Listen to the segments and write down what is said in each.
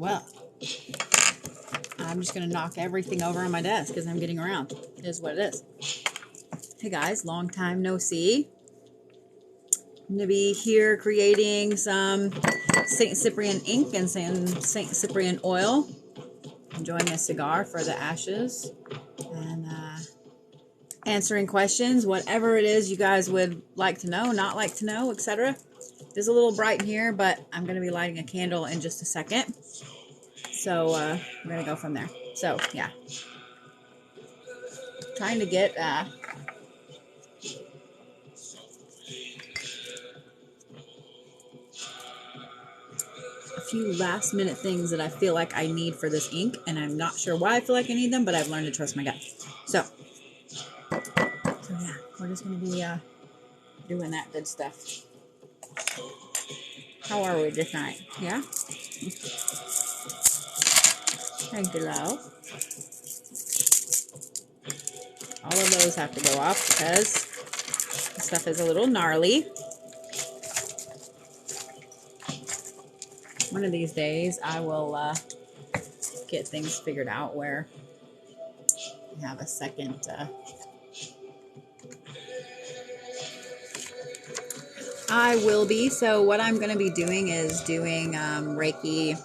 Well, I'm just going to knock everything over on my desk as I'm getting around. It is what it is. Hey guys, long time no see. I'm going to be here creating some St. Cyprian ink and some St. Cyprian oil. Enjoying a cigar for the ashes. And answering questions, whatever it is you guys would like to know, not like to know, etc. It's a little bright in here, but I'm going to be lighting a candle in just a second. So we're going to go from there. So, yeah. Trying to get a few last minute things that I feel like I need for this ink, and I'm not sure why I feel like I need them, but I've learned to trust my gut. So yeah, we're just going to be doing that good stuff. How are we this night? Yeah? Thank you, love. All of those have to go off because the stuff is a little gnarly. One of these days I will get things figured out where we have a second I will be. So what I'm going to be doing is doing Reiki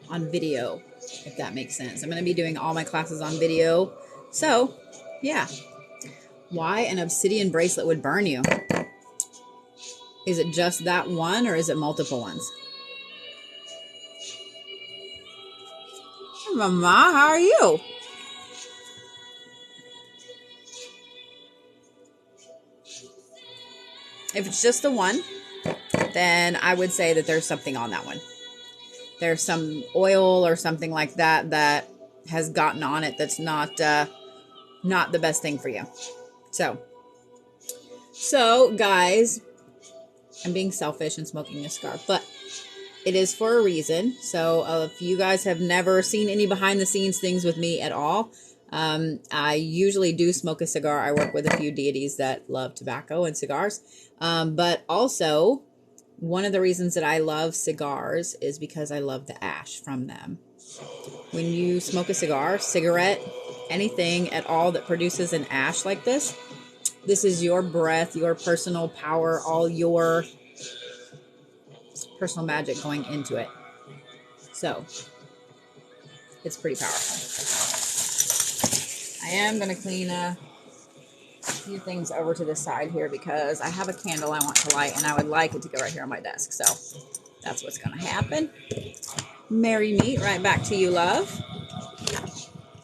on video, if that makes sense. I'm going to be doing all my classes on video. So, yeah. Why an obsidian bracelet would burn you? Is it just that one, or is it multiple ones? Hey, Mama, how are you? If it's just the one, then I would say that there's something on that one. There's some oil or something like that that has gotten on it that's not the best thing for you. So guys, I'm being selfish and smoking a cigar, but it is for a reason. So if you guys have never seen any behind the scenes things with me at all, I usually do smoke a cigar. I work with a few deities that love tobacco and cigars. But also, one of the reasons that I love cigars is because I love the ash from them. When you smoke a cigar, cigarette, anything at all that produces an ash like this is your breath, your personal power, all your personal magic going into it. So, it's pretty powerful. I am going to clean a few things over to the side here because I have a candle I want to light and I would like it to go right here on my desk. So that's what's going to happen. Merry meet, right back to you, love.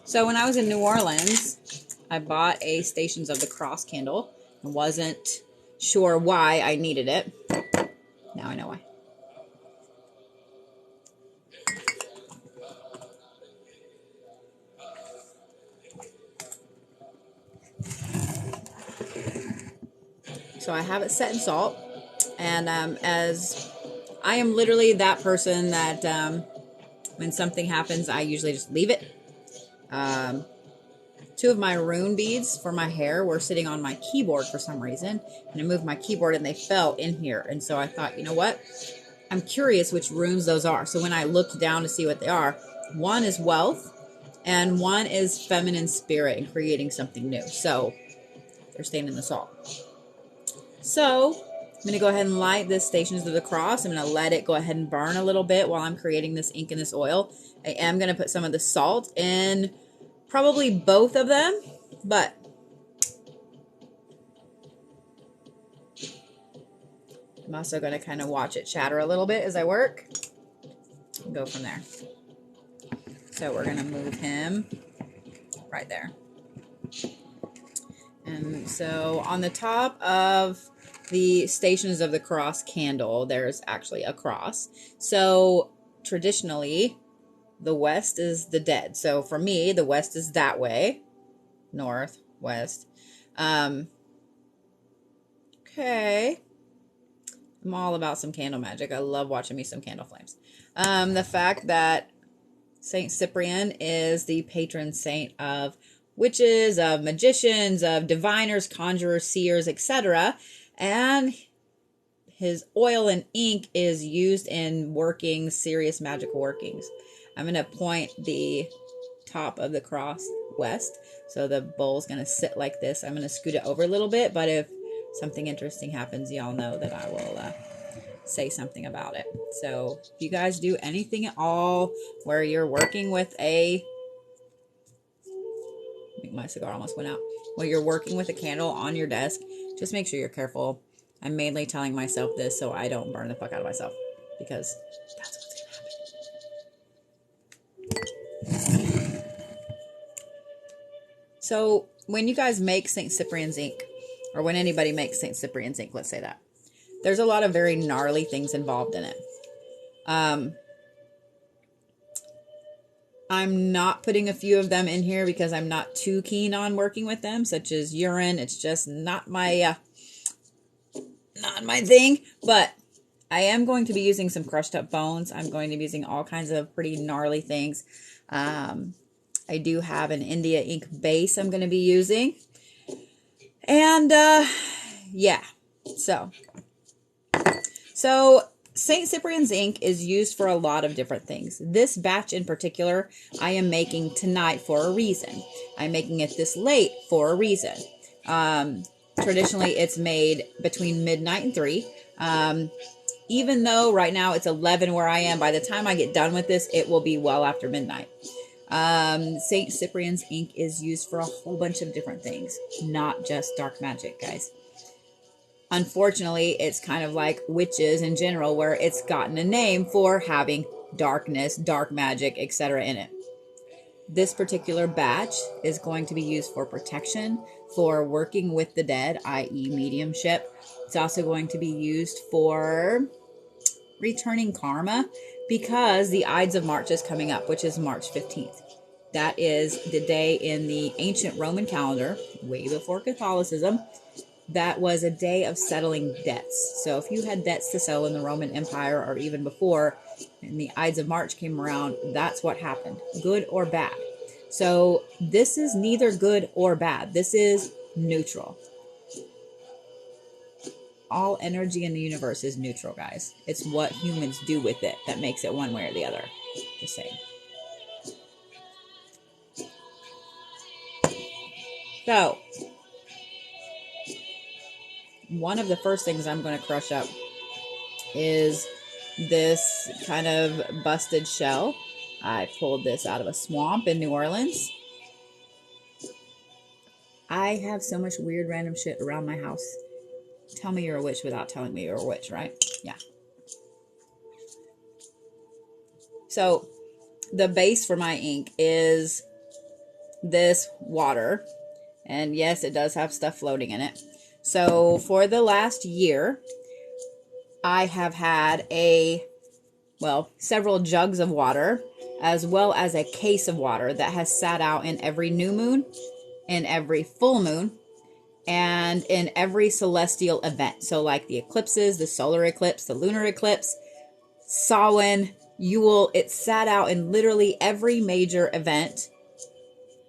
So when I was in New Orleans, I bought a Stations of the Cross candle and wasn't sure why I needed it. Now I know why. So I have it set in salt, and as I am literally that person that when something happens, I usually just leave it. Two of my rune beads for my hair were sitting on my keyboard for some reason, and I moved my keyboard and they fell in here. And so I thought, you know what? I'm curious which runes those are. So when I looked down to see what they are, one is wealth and one is feminine spirit and creating something new. So they're staying in the salt. So I'm going to go ahead and light this Stations of the Cross. I'm going to let it go ahead and burn a little bit while I'm creating this ink and this oil. I am going to put some of the salt in probably both of them, but I'm also going to kind of watch it chatter a little bit as I work and go from there. So we're going to move him right there. And so on the top of the Stations of the Cross candle, there's actually a cross. So traditionally, the west is the dead. So for me, the west is that way. North, west. Okay. I'm all about some candle magic. I love watching me some candle flames. The fact that Saint Cyprian is the patron saint of witches, of magicians, of diviners, conjurers, seers, etc. And his oil and ink is used in working serious magical workings. I'm going to point the top of the cross west. So the bowl's going to sit like this. I'm going to scoot it over a little bit, but if something interesting happens, y'all know that I will say something about it. So if you guys do anything at all where you're working with a, I think my cigar almost went out, where you're working with a candle on your desk, just make sure you're careful. I'm mainly telling myself this so I don't burn the fuck out of myself, because that's what's gonna happen. So when you guys make St. Cyprian's ink, or when anybody makes St. Cyprian's ink, let's say that, there's a lot of very gnarly things involved in it. I'm not putting a few of them in here because I'm not too keen on working with them, such as urine. It's just not my thing. But I am going to be using some crushed up bones. I'm going to be using all kinds of pretty gnarly things. I do have an India ink base I'm going to be using. And yeah, so St. Cyprian's ink is used for a lot of different things. This batch in particular, I am making tonight for a reason. I'm making it this late for a reason. Traditionally, it's made between midnight and 3. Even though right now it's 11 where I am, by the time I get done with this, it will be well after midnight. St. Cyprian's ink is used for a whole bunch of different things, not just dark magic, guys. Unfortunately, it's kind of like witches in general, where it's gotten a name for having darkness, dark magic, etc. in it. This particular batch is going to be used for protection, for working with the dead, i.e. mediumship. It's also going to be used for returning karma, because the Ides of March is coming up, which is March 15th. That is the day in the ancient Roman calendar, way before Catholicism, that was a day of settling debts. So if you had debts to settle in the Roman Empire or even before, and the Ides of March came around, that's what happened, good or bad. So this is neither good or bad. This is neutral. All energy in the universe is neutral, guys. It's what humans do with it that makes it one way or the other. Just saying. So one of the first things I'm going to crush up is this kind of busted shell. I pulled this out of a swamp in New Orleans. I have so much weird random shit around my house. Tell me you're a witch without telling me you're a witch, right? Yeah. So the base for my ink is this water. And yes, it does have stuff floating in it. So for the last year, I have had several jugs of water, as well as a case of water that has sat out in every new moon, in every full moon, and in every celestial event. So like the eclipses, the solar eclipse, the lunar eclipse, Samhain, Yule, it sat out in literally every major event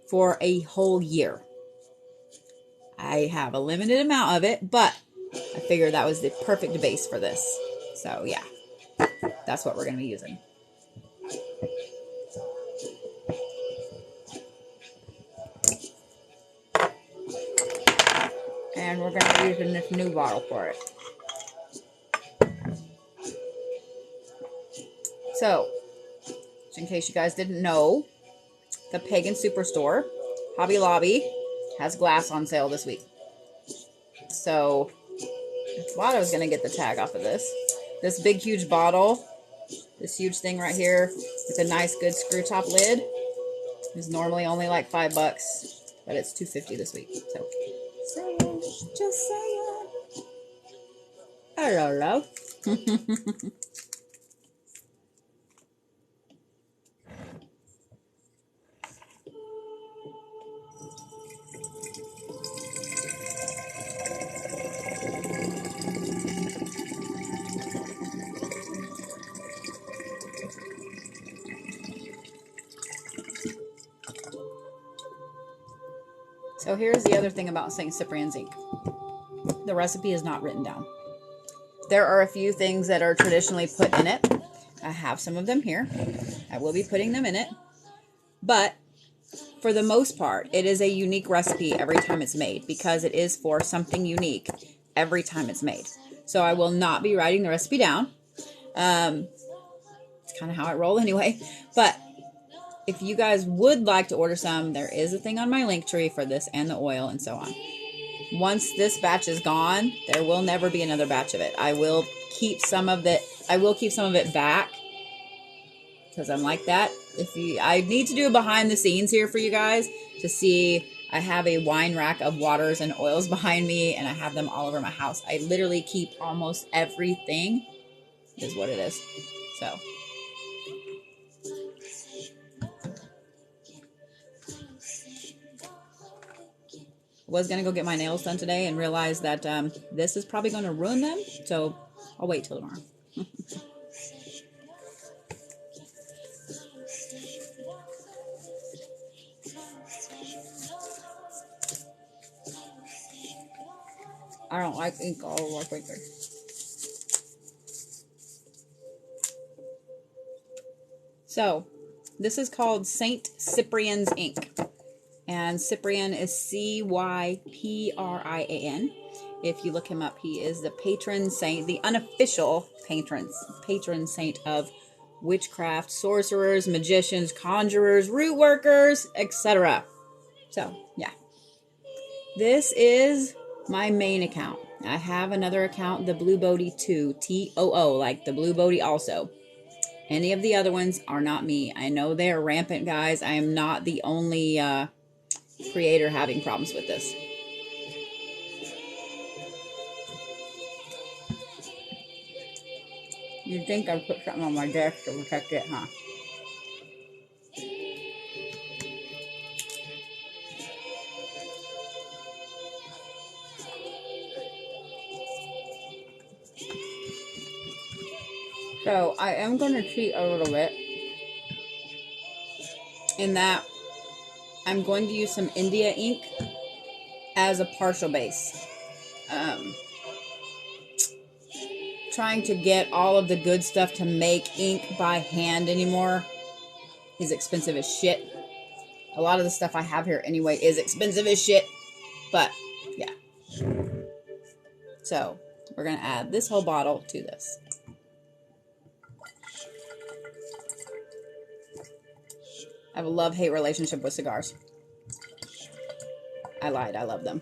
for a whole year. I have a limited amount of it, but I figured that was the perfect base for this. So yeah, that's what we're going to be using. And we're going to be using this new bottle for it. So, just in case you guys didn't know, the Pagan Superstore, Hobby Lobby, has glass on sale this week. So, I thought I was going to get the tag off of this. This big, huge bottle, this huge thing right here with a nice, good screw top lid is normally only like $5, but it's $2.50 this week. So, just saying. Hello, love. So here's the other thing about St. Cyprian's ink. The recipe is not written down. There are a few things that are traditionally put in it. I have some of them here. I will be putting them in it. But for the most part, it is a unique recipe every time it's made because it is for something unique every time it's made. So I will not be writing the recipe down. It's kind of how I roll anyway. But if you guys would like to order some, there is a thing on my link tree for this and the oil and so on. Once this batch is gone, there will never be another batch of it. I will keep some of it. I will keep some of it back because I'm like that. I need to do a behind the scenes here for you guys to see. I have a wine rack of waters and oils behind me, and I have them all over my house. I literally keep almost everything. Is what it is. So. Was going to go get my nails done today and realized that this is probably going to ruin them. So I'll wait till tomorrow. I don't like ink all over my finger. So this is called Saint Cyprian's ink. And Cyprian is C-Y-P-R-I-A-N. If you look him up, he is the patron saint, the unofficial patron saint of witchcraft, sorcerers, magicians, conjurers, root workers, etc. So, yeah. This is my main account. I have another account, the Blue Bodhi 2, T-O-O, like the Blue Bodhi also. Any of the other ones are not me. I know they are rampant, guys. I am not the only creator having problems with this. You'd think I'd put something on my desk to protect it, huh? So I am going to cheat a little bit in that I'm going to use some India ink as a partial base. Trying to get all of the good stuff to make ink by hand anymore is expensive as shit. A lot of the stuff I have here anyway is expensive as shit. But, yeah. So, we're going to add this whole bottle to this. I have a love-hate relationship with cigars. I lied. I love them.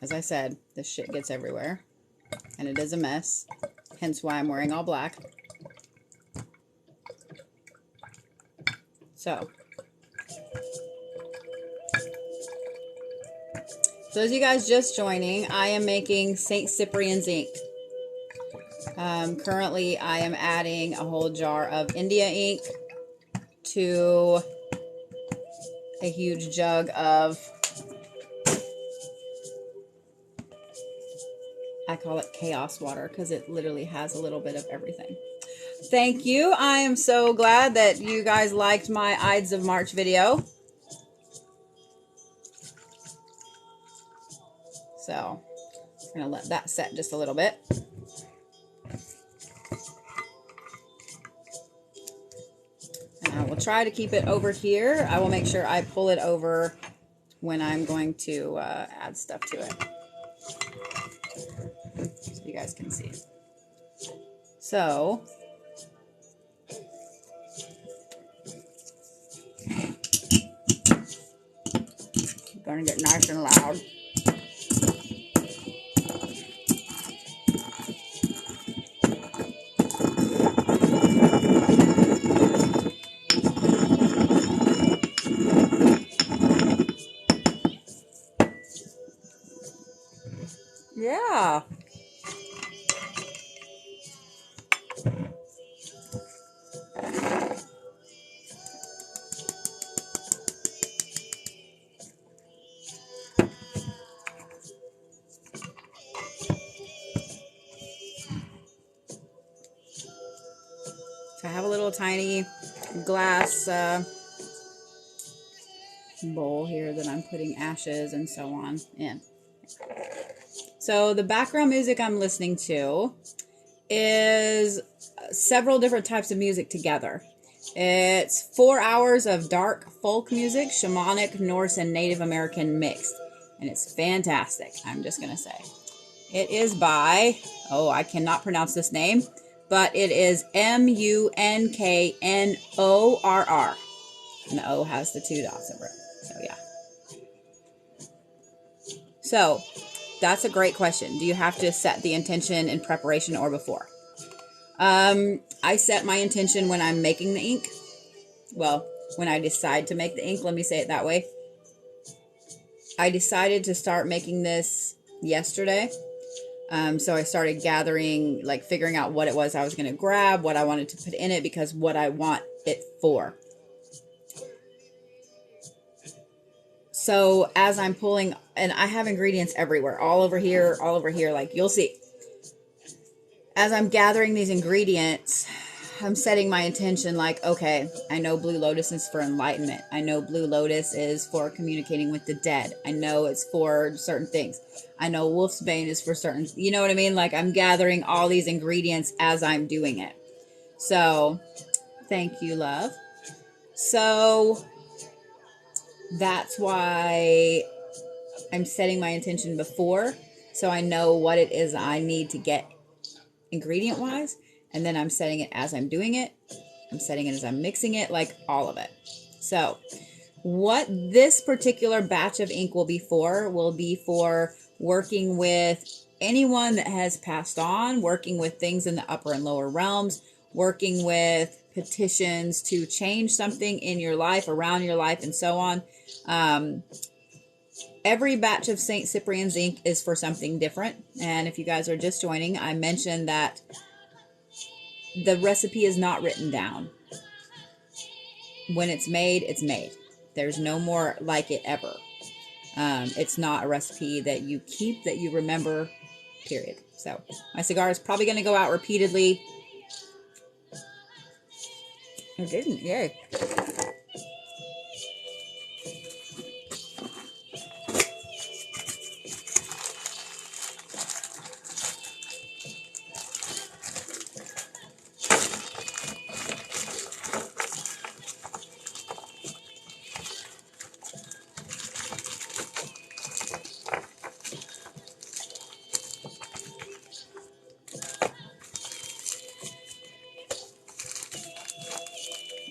As I said, this shit gets everywhere. And it is a mess. Hence why I'm wearing all black. So as you guys just joining, I am making St. Cyprian's ink. Currently, I am adding a whole jar of India ink to a huge jug of, I call it chaos water because it literally has a little bit of everything. Thank you. I am so glad that you guys liked my Ides of March video. So, I'm going to let that set just a little bit. And I will try to keep it over here. I will make sure I pull it over when I'm going to add stuff to it. So you guys can see. So, going to get nice and loud. Yeah. So I have a little tiny glass bowl here that I'm putting ashes and so on in. So the background music I'm listening to is several different types of music together. It's 4 hours of dark folk music, shamanic, Norse, and Native American mixed. And it's fantastic, I'm just going to say. It is by, oh, I cannot pronounce this name, but it is Munknorr. And the O has the 2 dots over it. So, yeah. So, that's a great question. Do you have to set the intention in preparation or before? I set my intention when I'm making the ink. Well, when I decide to make the ink, let me say it that way. I decided to start making this yesterday. So I started gathering, like figuring out what it was I was going to grab, what I wanted to put in it, because what I want it for. So as I'm pulling, and I have ingredients everywhere, all over here, like you'll see. As I'm gathering these ingredients, I'm setting my intention like, okay, I know Blue Lotus is for enlightenment. I know Blue Lotus is for communicating with the dead. I know it's for certain things. I know Wolf's Bane is for certain, you know what I mean? Like I'm gathering all these ingredients as I'm doing it. So, thank you, love. So, that's why I'm setting my intention before, so I know what it is I need to get ingredient wise, and then I'm setting it as I'm doing it. I'm setting it as I'm mixing it, like all of it. So what this particular batch of ink will be for working with anyone that has passed on, working with things in the upper and lower realms, working with petitions to change something in your life, around your life, and so on. Every batch of St. Cyprian's ink is for something different. And if you guys are just joining, I mentioned that the recipe is not written down. When it's made, it's made. There's no more like it ever. It's not a recipe that you keep, that you remember, period. So my cigar is probably going to go out repeatedly. It didn't, yay.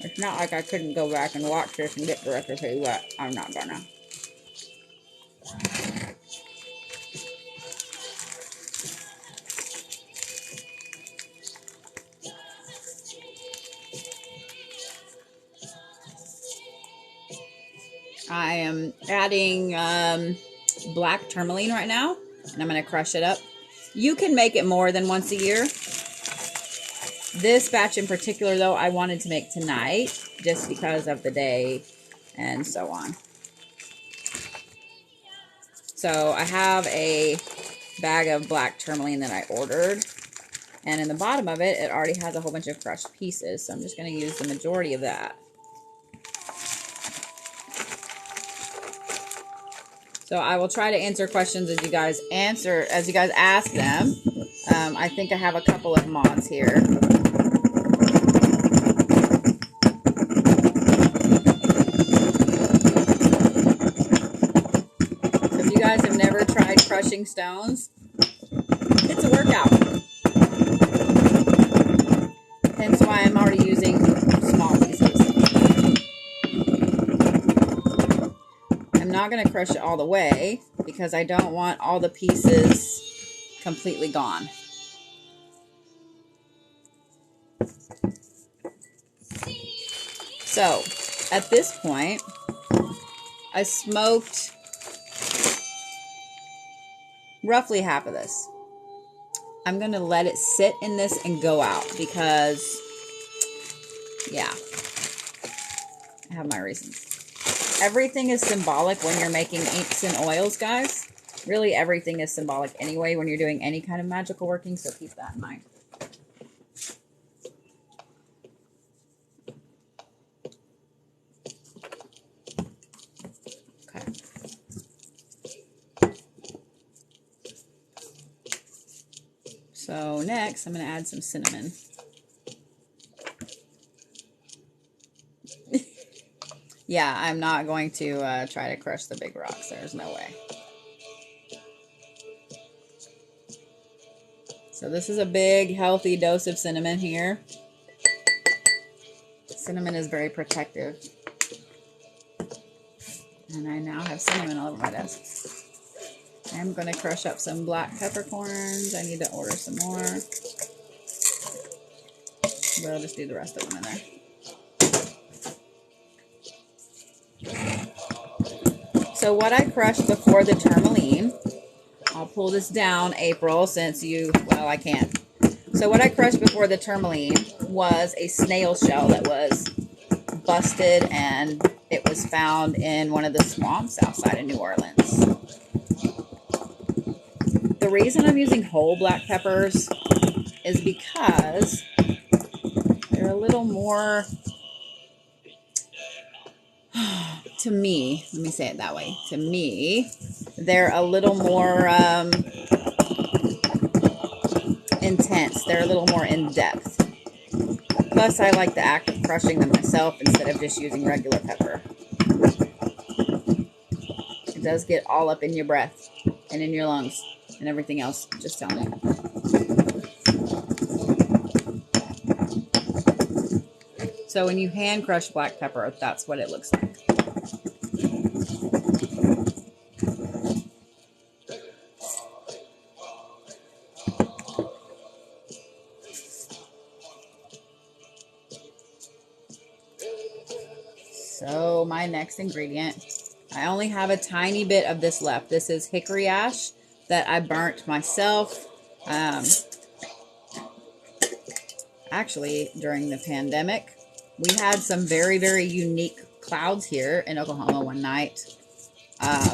It's not like I couldn't go back and watch this and get the recipe, but I'm not gonna. I am adding black tourmaline right now, and I'm going to crush it up. You can make it more than once a year. This batch in particular, though, I wanted to make tonight just because of the day and so on. So I have a bag of black tourmaline that I ordered, and in the bottom of it, it already has a whole bunch of crushed pieces, so I'm just going to use the majority of that. So I will try to answer questions as you guys ask them. I think I have a couple of mods here. So if you guys have never tried crushing stones, it's a workout. Hence why I'm already using small pieces. I'm not going to crush it all the way because I don't want all the pieces completely gone. So, at this point, I smoked roughly half of this. I'm going to let it sit in this and go out because, yeah, I have my reasons. Everything is symbolic when you're making inks and oils, guys. Really, everything is symbolic anyway when you're doing any kind of magical working, so keep that in mind. So next, I'm going to add some cinnamon. Yeah, I'm not going to try to crush the big rocks. There's no way. So this is a big, healthy dose of cinnamon here. Cinnamon is very protective. And I now have cinnamon all over my desk. I'm going to crush up some black peppercorns. I need to order some more. But I'll just do the rest of them in there. So what I crushed before the tourmaline, I'll pull this down, April, since well, I can't. So what I crushed before the tourmaline was a snail shell that was busted, and it was found in one of the swamps outside of New Orleans. The reason I'm using whole black peppers is because they're a little more, to me, let me say it that way, to me, they're a little more intense. They're a little more in-depth. Plus, I like the act of crushing them myself instead of just using regular pepper. It does get all up in your breath and in your lungs and everything else. Just tell me. So when you hand crush black pepper, that's what it looks like. So my next ingredient, I only have a tiny bit of this left. This is hickory ash that I burnt myself. Actually, during the pandemic, we had some very, very unique clouds here in Oklahoma one night. I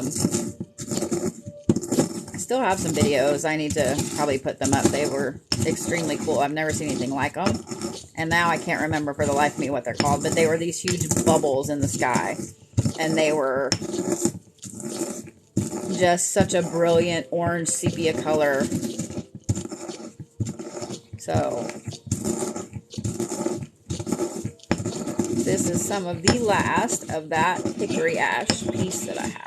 still have some videos. I need to probably put them up. They were extremely cool. I've never seen anything like them. And now I can't remember for the life of me what they're called, but they were these huge bubbles in the sky. And they were just such a brilliant orange sepia color. So this is some of the last of that hickory ash piece that I have.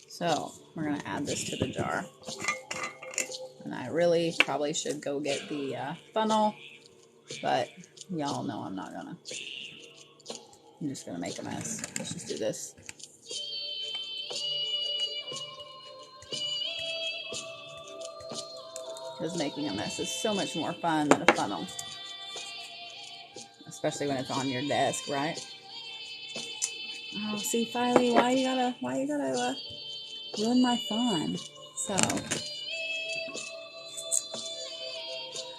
So we're going to add this to the jar. And I really probably should go get the funnel, but y'all know I'm not going to. I'm just going to make a mess. Let's just do this. Because making a mess is so much more fun than a funnel. Especially when it's on your desk, right? Oh, see, Filey, why you gotta ruin my fun? So,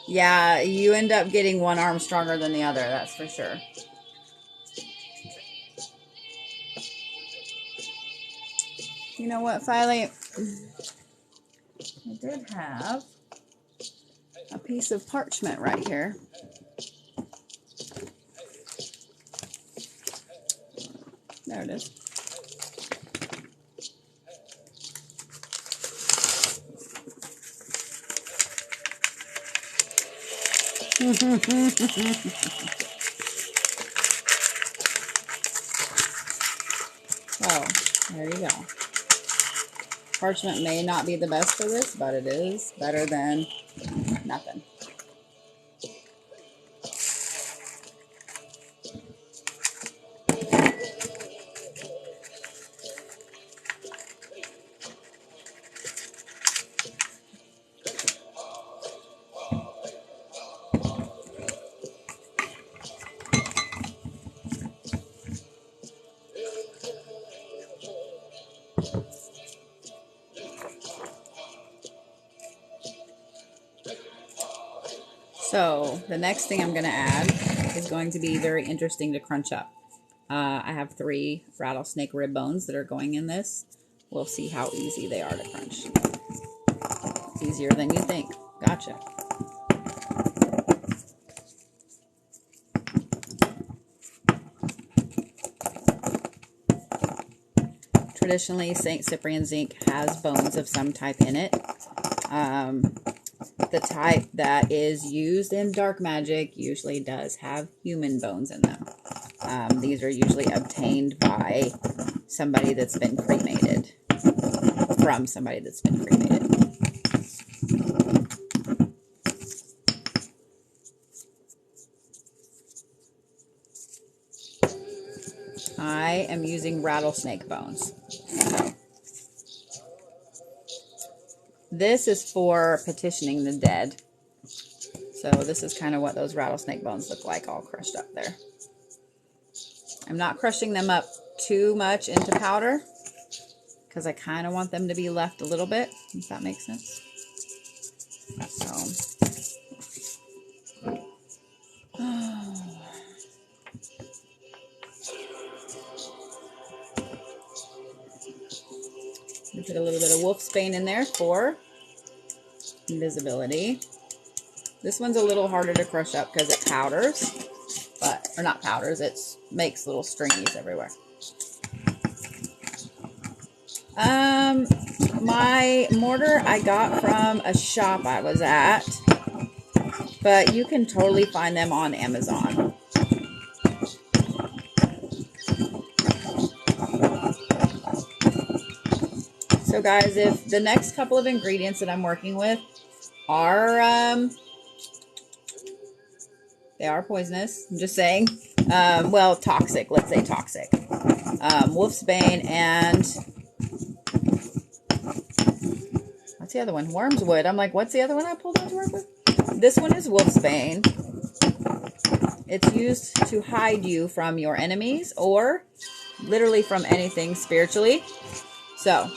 yeah, you end up getting one arm stronger than the other, that's for sure. You know what, Filey? I did have a piece of parchment right here. There it is. So, there you go. Parchment may not be the best for this, but it is better than nothing. So the next thing I'm going to add is going to be very interesting to crunch up. I have 3 rattlesnake rib bones that are going in this. We'll see how easy they are to crunch. It's easier than you think. Gotcha. Traditionally, St. Cyprian's ink has bones of some type in it. The type that is used in dark magic usually does have human bones in them. These are usually obtained by somebody that's been cremated. From somebody that's been cremated. I am using rattlesnake bones. This is for petitioning the dead. So this is kind of what those rattlesnake bones look like, all crushed up there. I'm not crushing them up too much into powder because I kind of want them to be left a little bit, if that makes sense. So, put a little bit of wolf's bane in there for invisibility. This one's a little harder to crush up because it powders, but, or not powders, it makes little stringies everywhere. My mortar I got from a shop I was at, but you can totally find them on Amazon. So guys, if the next couple of ingredients that I'm working with are, they are poisonous, I'm just saying, well, toxic, let's say toxic. Wolf's Bane and, what's the other one? Wormswood. I'm like, what's the other one I pulled out to work with? This one is Wolf's Bane. It's used to hide you from your enemies or literally from anything spiritually. So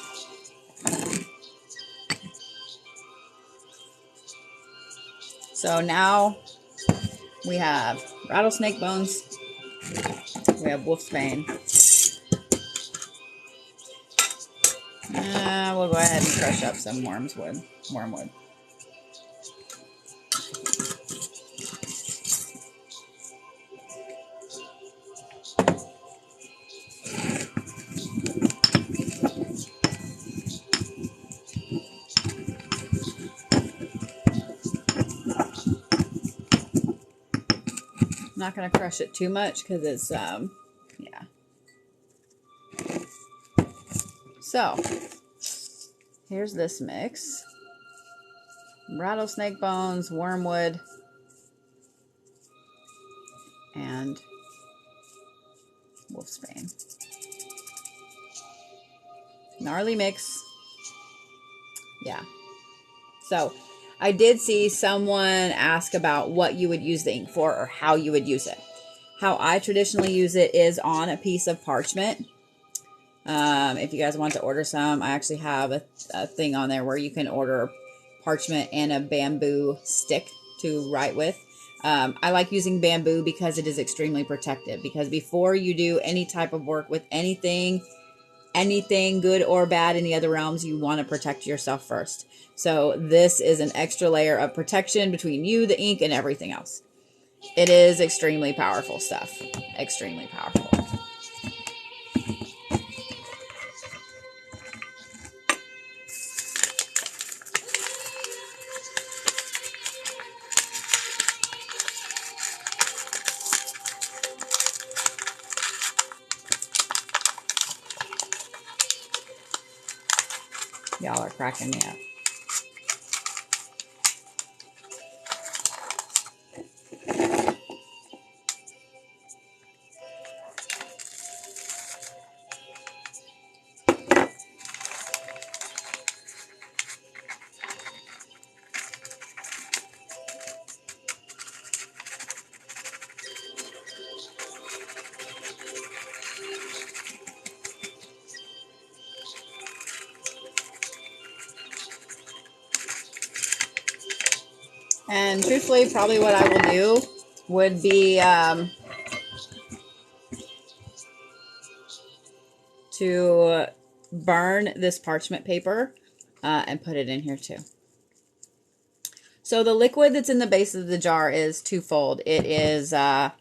now we have rattlesnake bones. We have wolf's bane. We'll go ahead and crush up some wormwood. I'm not going to crush it too much because it's, yeah. So, here's this mix. Rattlesnake bones, wormwood, and wolf's bane. Gnarly mix. Yeah. So, I did see someone ask about what you would use the ink for or how you would use it. How I traditionally use it is on a piece of parchment. If you guys want to order some, I actually have a thing on there where you can order parchment and a bamboo stick to write with. I like using bamboo because it is extremely protective. Because before you do any type of work with anything good or bad in the other realms, you want to protect yourself first. So this is an extra layer of protection between you, the ink, and everything else. It is extremely powerful stuff. Extremely powerful. Y'all are cracking me up. And truthfully, probably what I will do would be to burn this parchment paper and put it in here too. So the liquid that's in the base of the jar is twofold. It is a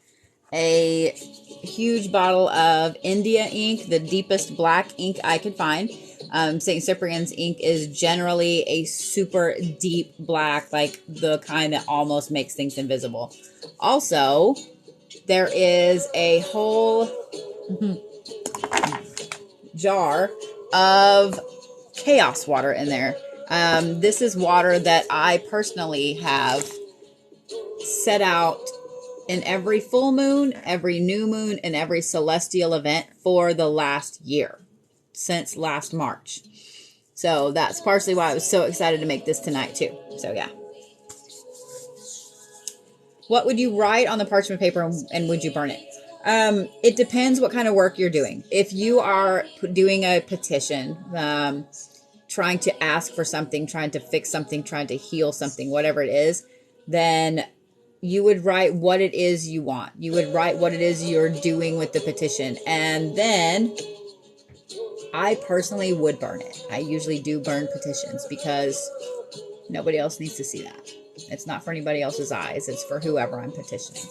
huge bottle of India ink, the deepest black ink I could find. St. Cyprian's ink is generally a super deep black, like the kind that almost makes things invisible. Also, there is a whole jar of chaos water in there. This is water that I personally have set out in every full moon, every new moon, and every celestial event for the last year, since last March. So that's partially why I was so excited to make this tonight too. So yeah. What would you write on the parchment paper and would you burn it? It depends what kind of work you're doing. If you are doing a petition, trying to ask for something, trying to fix something, trying to heal something, whatever it is, then you would write what it is you want. You would write what it is you're doing with the petition. And then I personally would burn it. I usually do burn petitions because nobody else needs to see that. It's not for anybody else's eyes. It's for whoever I'm petitioning.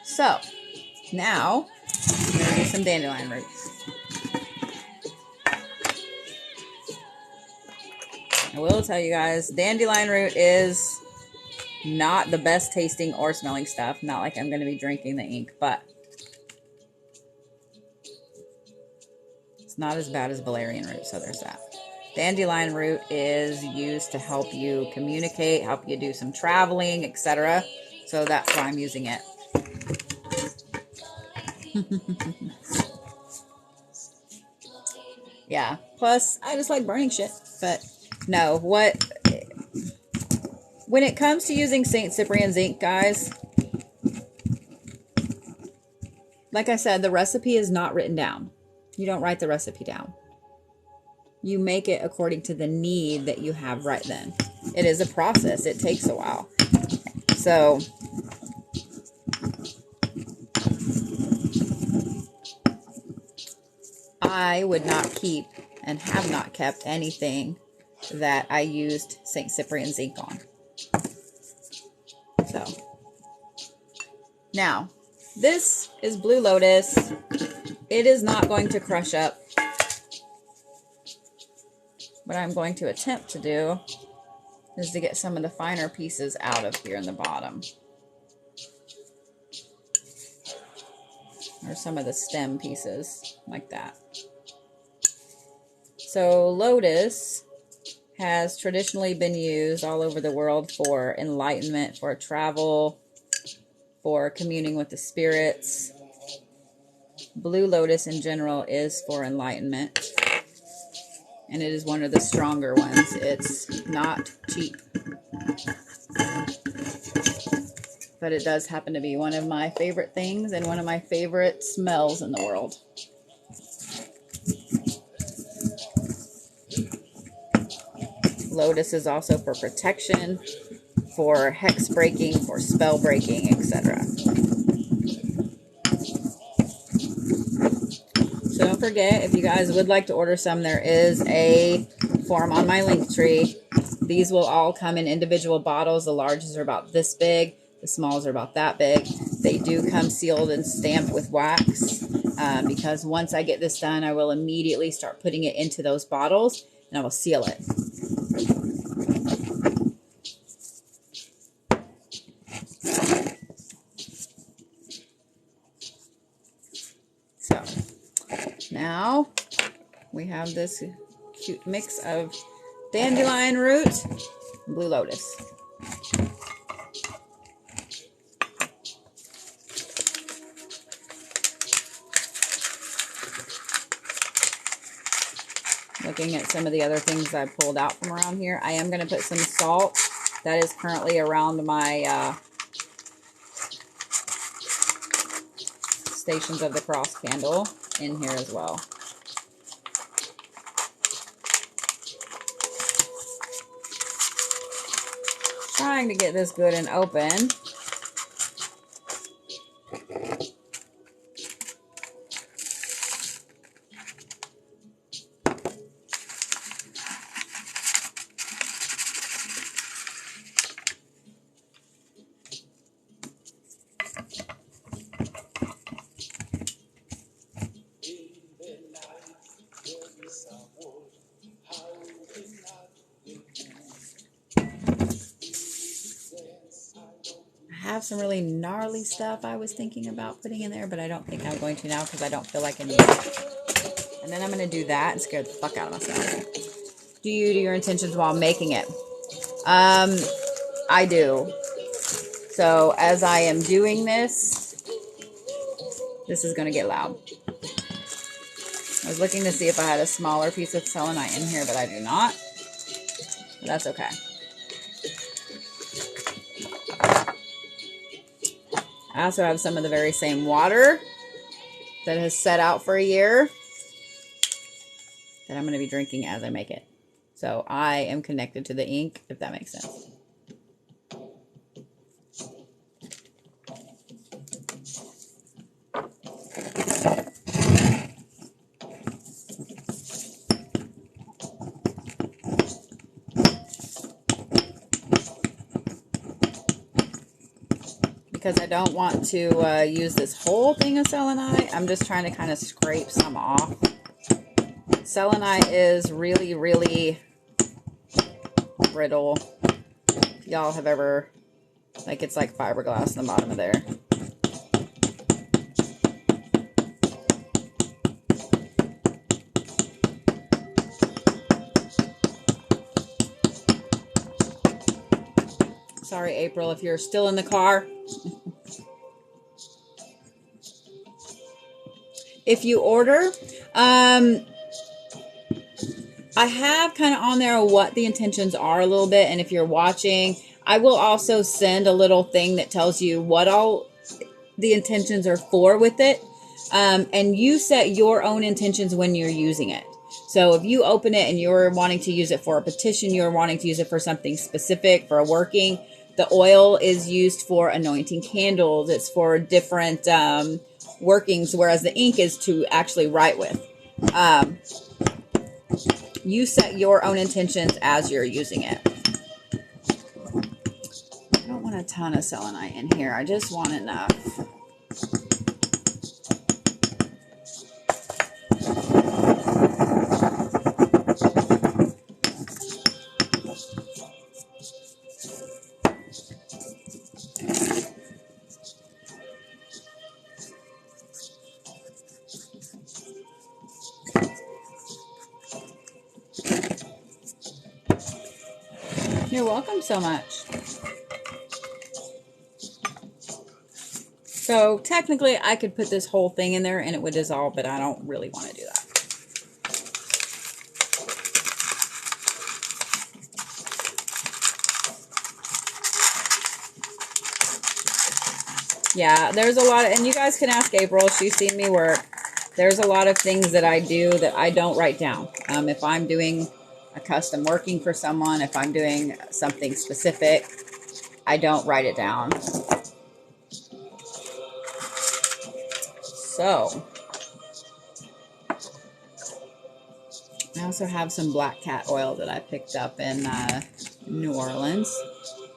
So, now, I'm going to do some dandelion roots. I will tell you guys, dandelion root is not the best tasting or smelling stuff. Not like I'm going to be drinking the ink, but it's not as bad as valerian root, so there's that. Dandelion root is used to help you communicate, help you do some traveling, etc. So that's why I'm using it. Yeah, plus I just like burning shit. But no, when it comes to using St. Cyprian's ink, guys, like I said, the recipe is not written down. You don't write the recipe down. You make it according to the need that you have right then. It is a process. It takes a while. So, I would not keep and have not kept anything that I used St. Cyprian's ink on. So, now, this is Blue Lotus. It is not going to crush up. What I'm going to attempt to do is to get some of the finer pieces out of here in the bottom. Or some of the stem pieces, like that. So Lotus has traditionally been used all over the world for enlightenment, for travel, for communing with the spirits. Blue Lotus in general is for enlightenment. And it is one of the stronger ones. It's not cheap. But it does happen to be one of my favorite things and one of my favorite smells in the world. Lotus is also for protection, for hex breaking, for spell breaking, etc. So don't forget, if you guys would like to order some, there is a form on my link tree. These will all come in individual bottles. The larges are about this big. The smalls are about that big. They do come sealed and stamped with wax because once I get this done, I will immediately start putting it into those bottles and I will seal it. So now we have this cute mix of dandelion root and Blue Lotus. Looking at some of the other things I pulled out from around here, I am going to put some salt that is currently around my Stations of the Cross candle in here as well. Trying to get this good and open. have some really gnarly stuff I was thinking about putting in there, but I don't think I'm going to now because I don't feel like I need it. And then I'm going to do that and scare the fuck out of myself. Do you do your intentions while making it? I do. So as I am doing this, this is going to get loud. I was looking to see if I had a smaller piece of selenite in here, but I do not. But that's okay. I also have some of the very same water that has set out for a year that I'm going to be drinking as I make it. So I am connected to the ink, if that makes sense. Because I don't want to use this whole thing of selenite, I'm just trying to kind of scrape some off. Selenite is really, really brittle. If y'all have ever, like, it's like fiberglass in the bottom of there. Sorry, April, if you're still in the car. If you order, I have kind of on there what the intentions are a little bit. And if you're watching, I will also send a little thing that tells you what all the intentions are for with it. And you set your own intentions when you're using it. So if you open it and you're wanting to use it for a petition, you're wanting to use it for something specific, for a working, the oil is used for anointing candles. It's for different workings, whereas the ink is to actually write with. You set your own intentions as you're using it. I don't want a ton of selenite in here. I just want enough. You're welcome so much. So technically I could put this whole thing in there and it would dissolve, but I don't really want to do that. Yeah, there's a lot of, and you guys can ask April, she's seen me work. There's a lot of things that I do that I don't write down. If I'm doing a custom working for someone, if I'm doing something specific, I don't write it down. So, I also have some black cat oil that I picked up in New Orleans.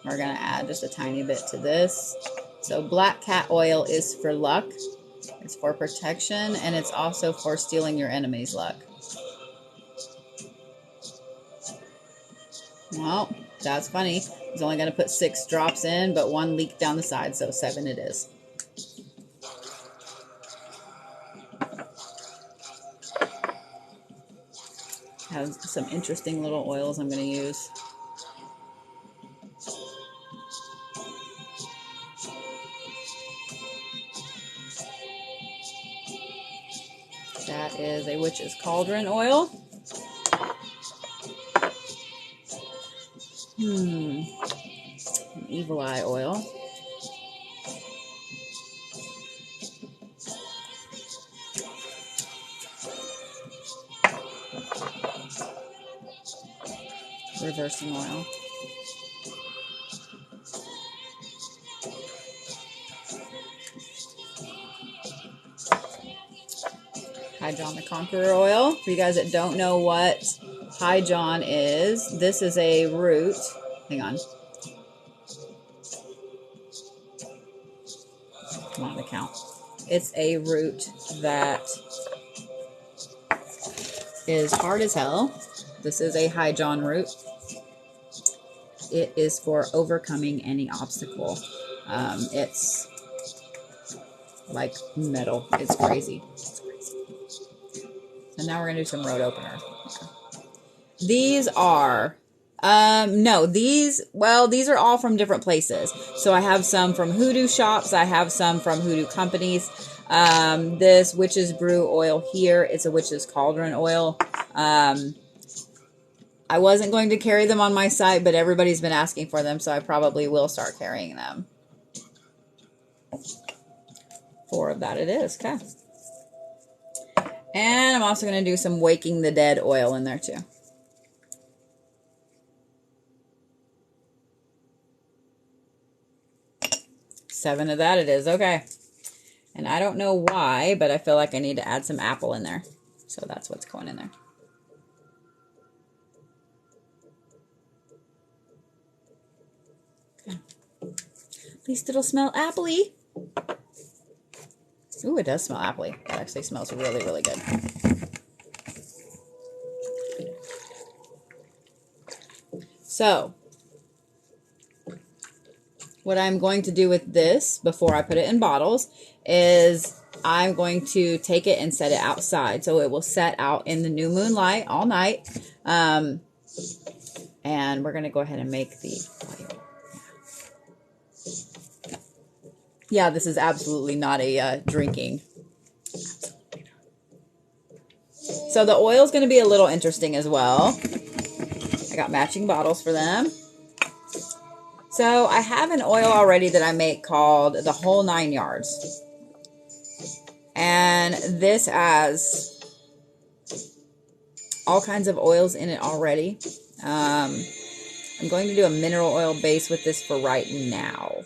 We're going to add just a tiny bit to this. So black cat oil is for luck. It's for protection, and it's also for stealing your enemy's luck. Well, that's funny. I was only going to put 6 drops in, but 1 leaked down the side, so 7 it is. Has some interesting little oils I'm going to use. That is a witch's cauldron oil. An evil eye oil. Reversing oil. Hydron the Conqueror oil. For you guys that don't know what Hydron is, this is a root. Hang on. Come on, the count. It's a root that is hard as hell. This is a Hydron root. It is for overcoming any obstacle. It's like metal. It's crazy. It's crazy. So now we're going to do some road openers. These are, no, these are all from different places. So I have some from hoodoo shops. I have some from hoodoo companies. This Witch's Brew oil here, it's a Witch's Cauldron oil. I wasn't going to carry them on my site, but everybody's been asking for them, so I probably will start carrying them. 4 of that it is, okay. And I'm also going to do some Waking the Dead oil in there too. Seven of that it is, okay. And I don't know why, but I feel like I need to add some apple in there. So that's what's going in there. Okay. At least it'll smell appley. Ooh, it does smell appley. That actually smells really, really good. So, what I'm going to do with this before I put it in bottles is I'm going to take it and set it outside. So it will set out in the new moonlight all night. And we're going to go ahead and make the oil. Yeah, this is absolutely not a drinking. So the oil is going to be a little interesting as well. I got matching bottles for them. So I have an oil already that I make called the Whole 9 Yards. And this has all kinds of oils in it already. I'm going to do a mineral oil base with this for right now.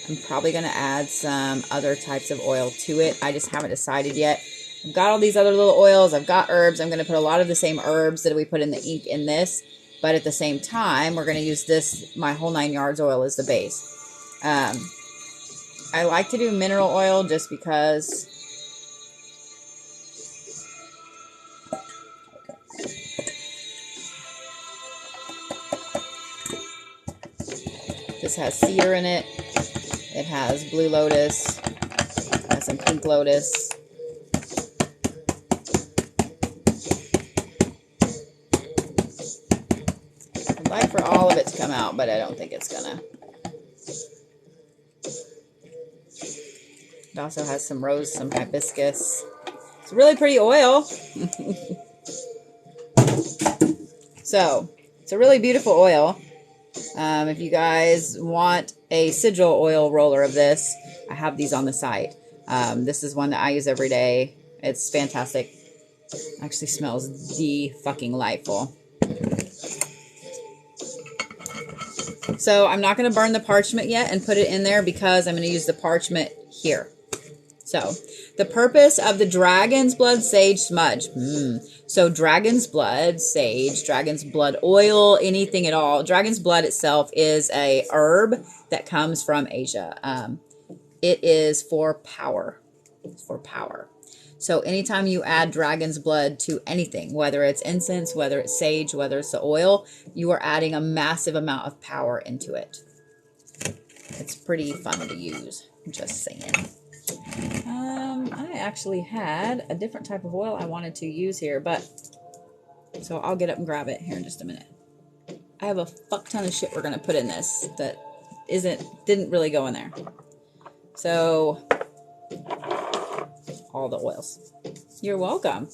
I'm probably going to add some other types of oil to it. I just haven't decided yet. I've got all these other little oils. I've got herbs. I'm going to put a lot of the same herbs that we put in the ink in this. But at the same time, we're going to use this, my Whole 9 Yards oil as the base. I like to do mineral oil just because this has cedar in it. It has blue lotus. It has some pink lotus. I'd like for all of it to come out, but I don't think it's gonna. It also has some rose, some hibiscus. It's a really pretty oil. So, it's a really beautiful oil. If you guys want a sigil oil roller of this, I have these on the site. This is one that I use every day. It's fantastic. Actually smells delightful. So I'm not going to burn the parchment yet and put it in there because I'm going to use the parchment here. So the purpose of the Dragon's Blood Sage Smudge. So Dragon's Blood Sage, Dragon's Blood Oil, anything at all. Dragon's Blood itself is a herb that comes from Asia. It is for power. It's for power. So anytime you add dragon's blood to anything, whether it's incense, whether it's sage, whether it's the oil, you are adding a massive amount of power into it. It's pretty fun to use, just saying. I actually had a different type of oil I wanted to use here, but so I'll get up and grab it here in just a minute. I have a fuck ton of shit we're going to put in this that didn't really go in there. So all the oils. You're welcome.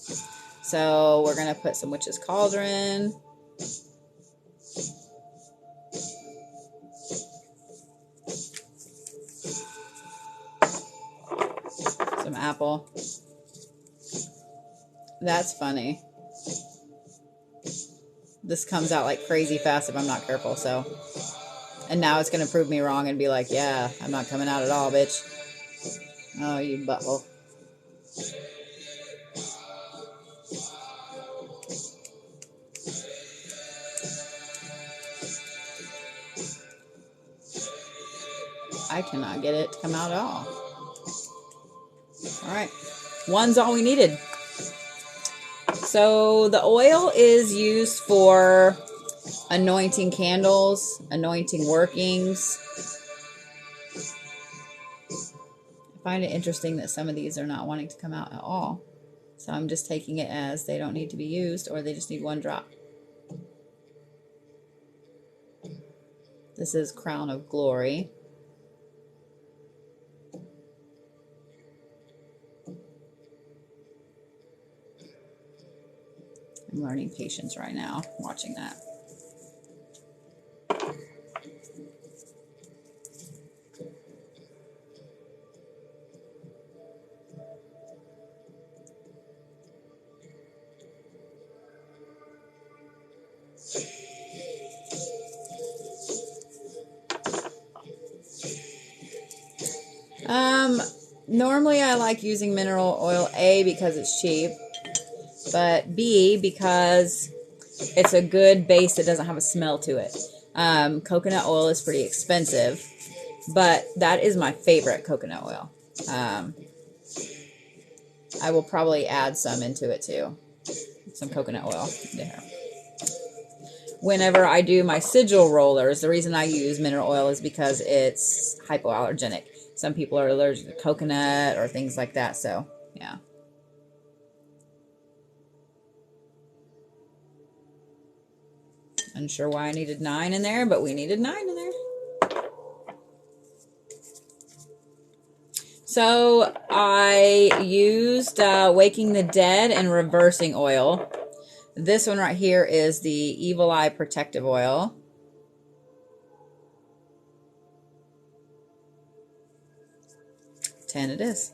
So we're going to put some Witch's Cauldron. Some apple. That's funny. This comes out like crazy fast if I'm not careful, so. And now it's going to prove me wrong and be like, yeah, I'm not coming out at all, bitch. Oh, you butthole. I cannot get it to come out at all. Alright. One's all we needed. So the oil is used for anointing candles, anointing workings. find it interesting that some of these are not wanting to come out at all. So I'm just taking it as they don't need to be used, or they just need one drop. This is Crown of Glory. I'm learning patience right now, watching that. Normally I like using mineral oil, A, because it's cheap, but B, because it's a good base that doesn't have a smell to it. Coconut oil is pretty expensive, but that is my favorite coconut oil. I will probably add some into it too. Some coconut oil there. Whenever I do my sigil rollers, the reason I use mineral oil is because it's hypoallergenic. Some people are allergic to coconut or things like that, so yeah. Unsure why I needed 9 in there, but we needed 9 in there. So I used Waking the Dead and Reversing Oil. This one right here is the Evil Eye Protective Oil. Ten it is.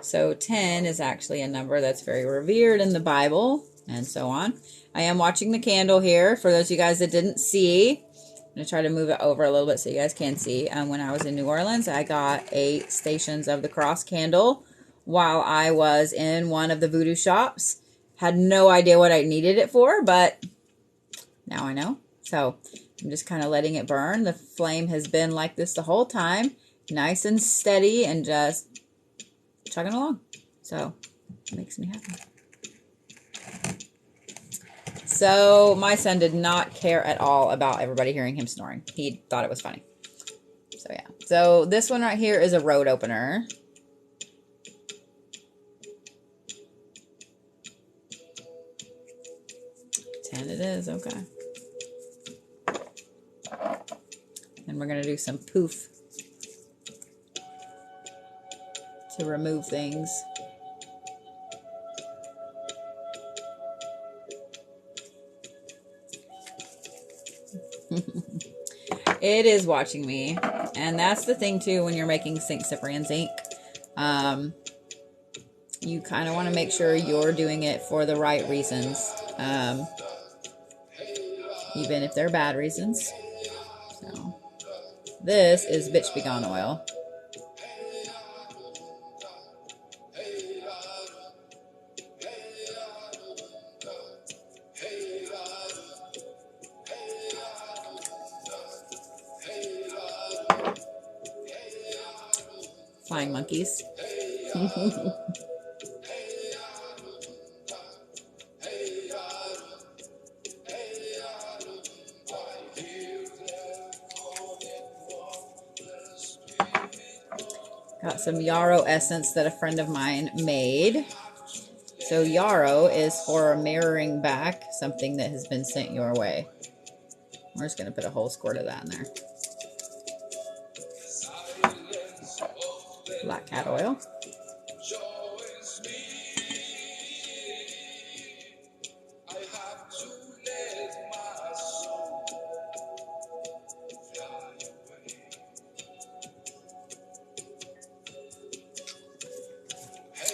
So 10 is actually a number that's very revered in the Bible and so on. I am watching the candle here. For those of you guys that didn't see, I'm going to try to move it over a little bit so you guys can see. When I was in New Orleans, I got 8 Stations of the Cross candle while I was in one of the voodoo shops. Had no idea what I needed it for, but now I know. So I'm just kind of letting it burn. The flame has been like this the whole time. Nice and steady and just chugging along. So it makes me happy. So my son did not care at all about everybody hearing him snoring. He thought it was funny. So yeah. So this one right here is a road opener. And it is, okay. And we're going to do some poof to remove things. It is watching me. And that's the thing too when you're making St. Cyprian's ink. You kind of want to make sure you're doing it for the right reasons. Even if they're bad reasons. So this is Bitch Begone oil. Flying monkeys. Got some yarrow essence that a friend of mine made. So yarrow is for mirroring back something that has been sent your way. We're just going to put a whole squirt of that in there. Black cat oil.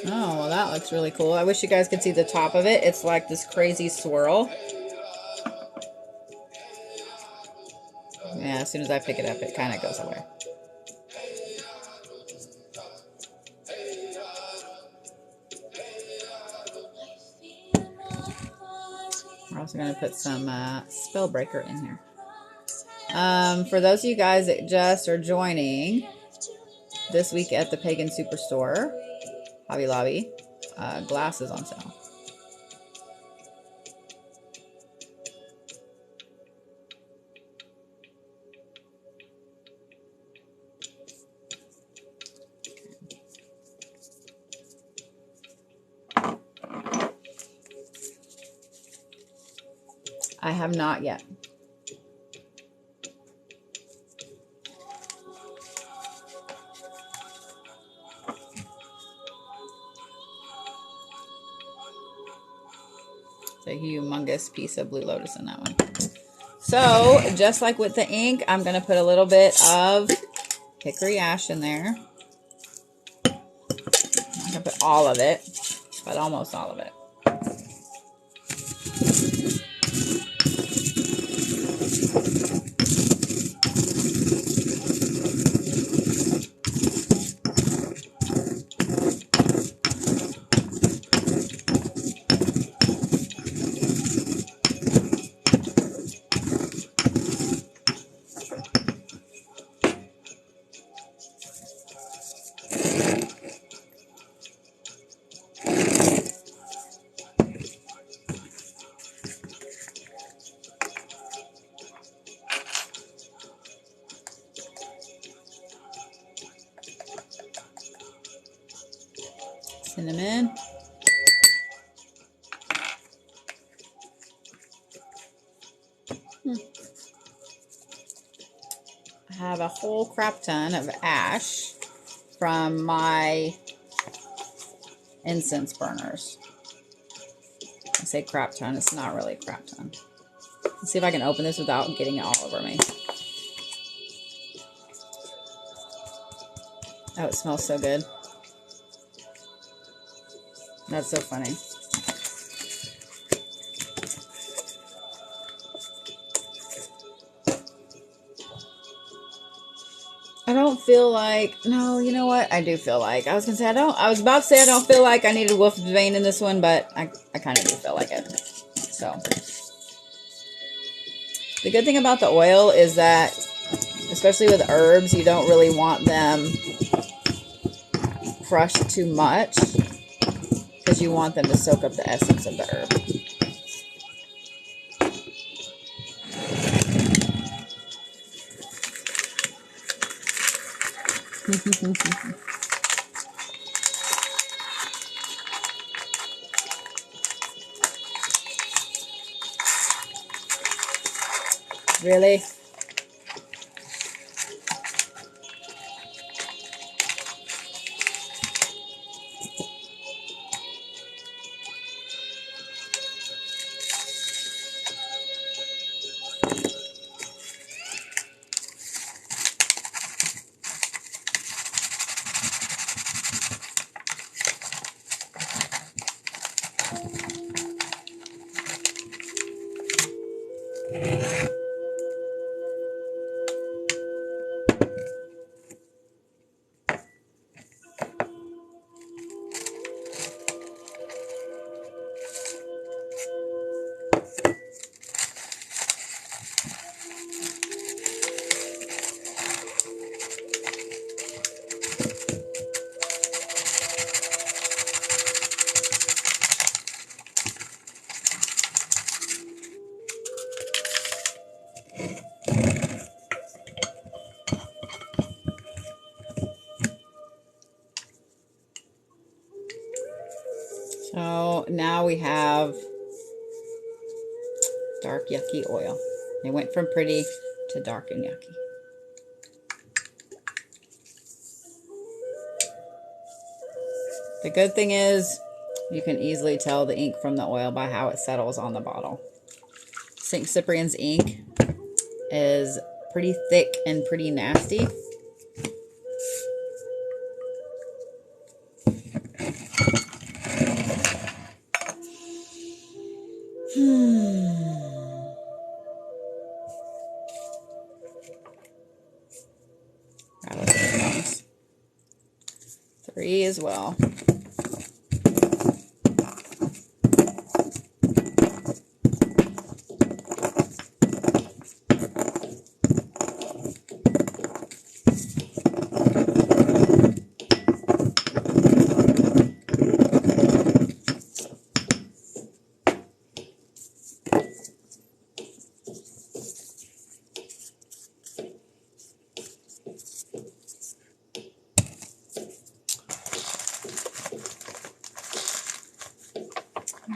Oh, well, that looks really cool. I wish you guys could see the top of it. It's like this crazy swirl. Yeah, as soon as I pick it up, it kind of goes away. We're also going to put some Spellbreaker in here. For those of you guys that just are joining, this week at the Pagan Superstore, Hobby Lobby, glasses on sale. I have not yet. It's a humongous piece of Blue Lotus in that one. So, just like with the ink, I'm going to put a little bit of Hickory Ash in there. I'm not going to put all of it, but almost all of it. Cinnamon. I have a whole crap ton of ash from my incense burners. I say crap ton, it's not really a crap ton. Let's see if I can open this without getting it all over me. Oh, it smells so good. That's so funny. I don't feel like, no, you know what? I do feel like, I was about to say I don't feel like I needed Wolf's Bane in this one, but I kind of do feel like it. So, the good thing about the oil is that, especially with herbs, you don't really want them crushed too much, because you want them to soak up the essence of the herb. Really? So now we have dark yucky oil. It went from pretty to dark and yucky. The good thing is you can easily tell the ink from the oil by how it settles on the bottle. St. Cyprian's ink is pretty thick and pretty nasty. Three as well.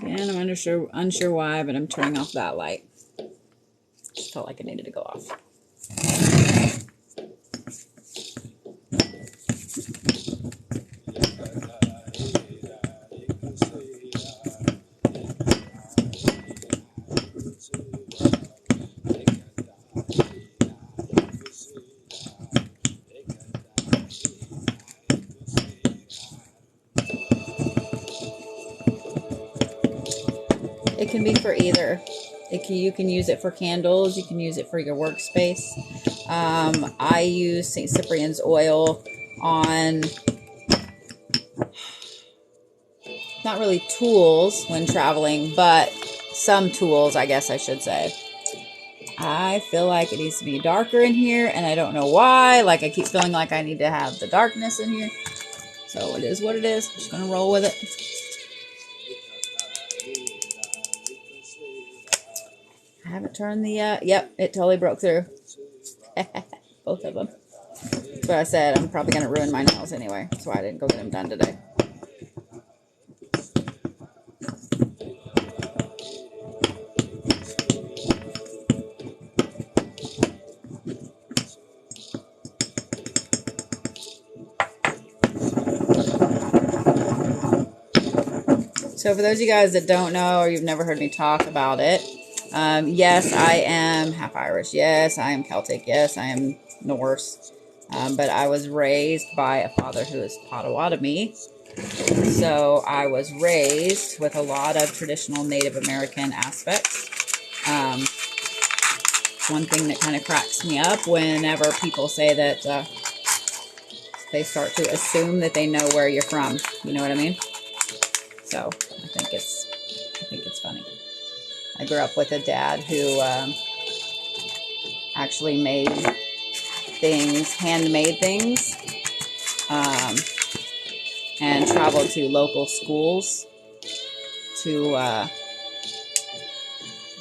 Again, I'm unsure why, but I'm turning off that light. just felt like it needed to go off. It can be for either. You can use it for candles. You can use it for your workspace. I use St. Cyprian's oil on, not really tools when traveling, but some tools, I guess I should say. I feel like it needs to be darker in here, and I don't know why. Like, I keep feeling like I need to have the darkness in here. So it is what it is. I'm just going to roll with it. I haven't turned the, yep, it totally broke through. Both of them. That's what I said. I'm probably going to ruin my nails anyway. That's why I didn't go get them done today. So for those of you guys that don't know, or you've never heard me talk about it, yes, I am half Irish. Yes, I am Celtic. Yes, I am Norse. But I was raised by a father who is Potawatomi. So I was raised with a lot of traditional Native American aspects. One thing that kind of cracks me up whenever people say that they start to assume that they know where you're from. You know what I mean? So I think it's funny. I grew up with a dad who actually made things, handmade things, and traveled to local schools to, I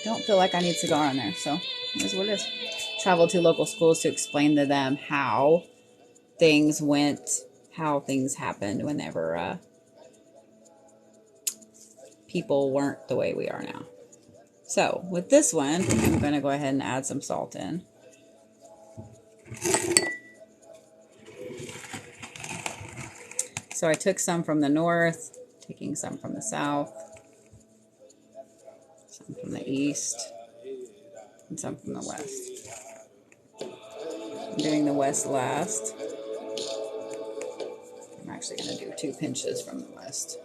don't feel like I need cigar on there, so here's what it is. Traveled to local schools to explain to them how things went, how things happened whenever people weren't the way we are now. So with this one, I'm going to go ahead and add some salt in. So I took some from the north, taking some from the south, some from the east, and some from the west. I'm doing the west last. I'm actually going to do 2 pinches from the west.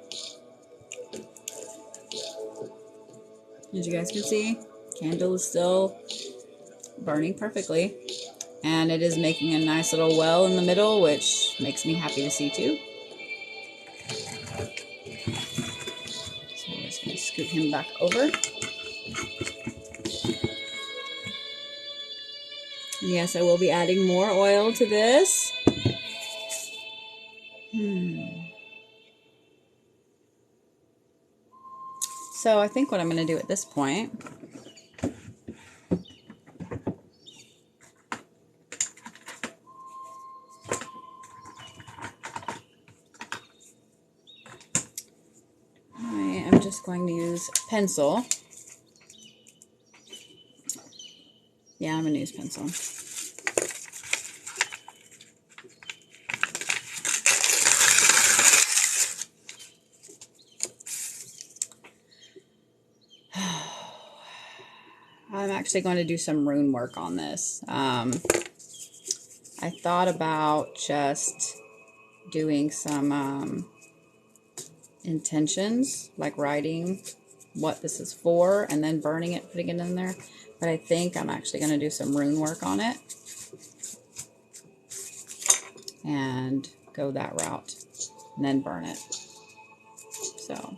As you guys can see, candle is still burning perfectly. And it is making a nice little well in the middle, which makes me happy to see too. So I'm just going to scoot him back over. And yes, I will be adding more oil to this. So I think what I'm going to do at this point I'm just going to use pencil. Yeah, I'm going to use pencil. I'm actually going to do some rune work on this. I thought about just doing some intentions, like writing what this is for and then burning it, putting it in there. But I think I'm actually going to do some rune work on it and go that route and then burn it. So,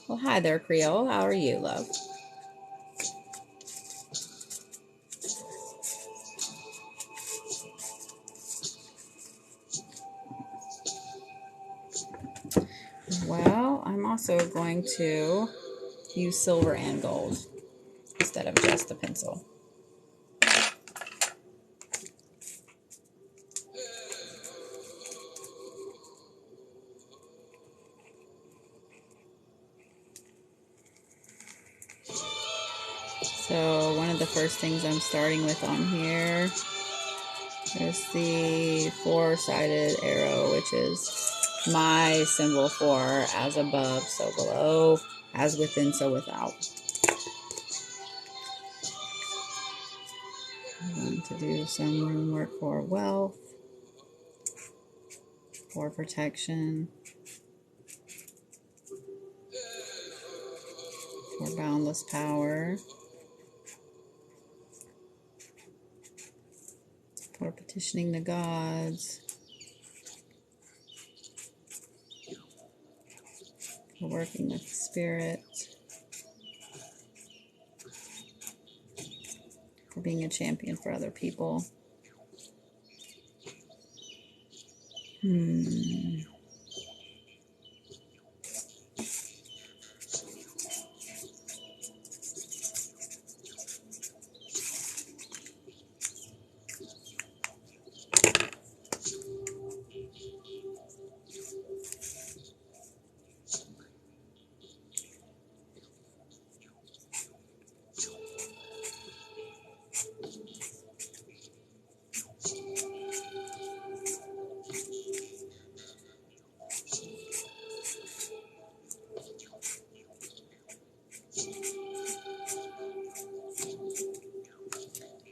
well, hi there, Creole. How are you, love? Well, I'm also going to use silver and gold instead of just the pencil. So one of the first things I'm starting with on here is the four-sided arrow, which is my symbol for as above, so below, as within, so without. I'm going to do some rune work for wealth, for protection, for boundless power, for petitioning the gods, for working with the spirit, for being a champion for other people.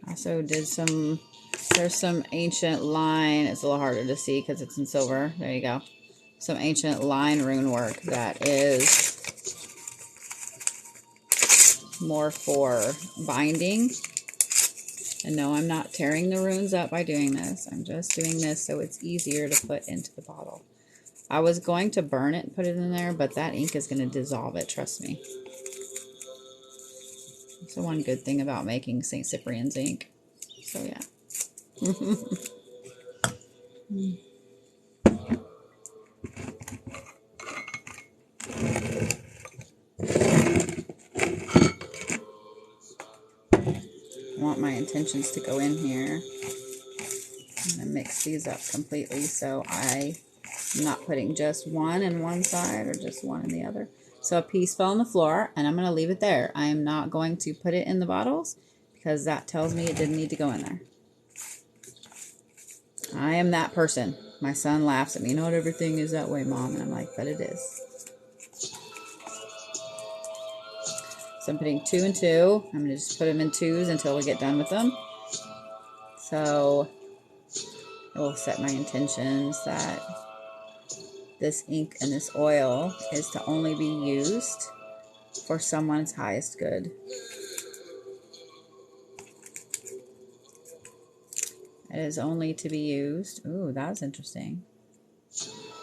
Also did some, there's some ancient line, it's a little harder to see because it's in silver, there you go. Some ancient line rune work that is more for binding. And no, I'm not tearing the runes up by doing this. I'm just doing this so it's easier to put into the bottle. I was going to burn it and put it in there, but that ink is going to dissolve it, trust me. That's the one good thing about making St. Cyprian's ink. So yeah. I want my intentions to go in here. I'm going to mix these up completely so I'm not putting just one in one side or just one in the other. So a piece fell on the floor and I'm going to leave it there. I am not going to put it in the bottles because that tells me it didn't need to go in there. I am that person. My son laughs at me. Not everything is that way, Mom. And I'm like, but it is. So I'm putting 2 and 2. I'm going to just put them in 2s until we get done with them. So I will set my intentions that this ink and this oil is to only be used for someone's highest good. It is only to be used. Ooh, that was interesting.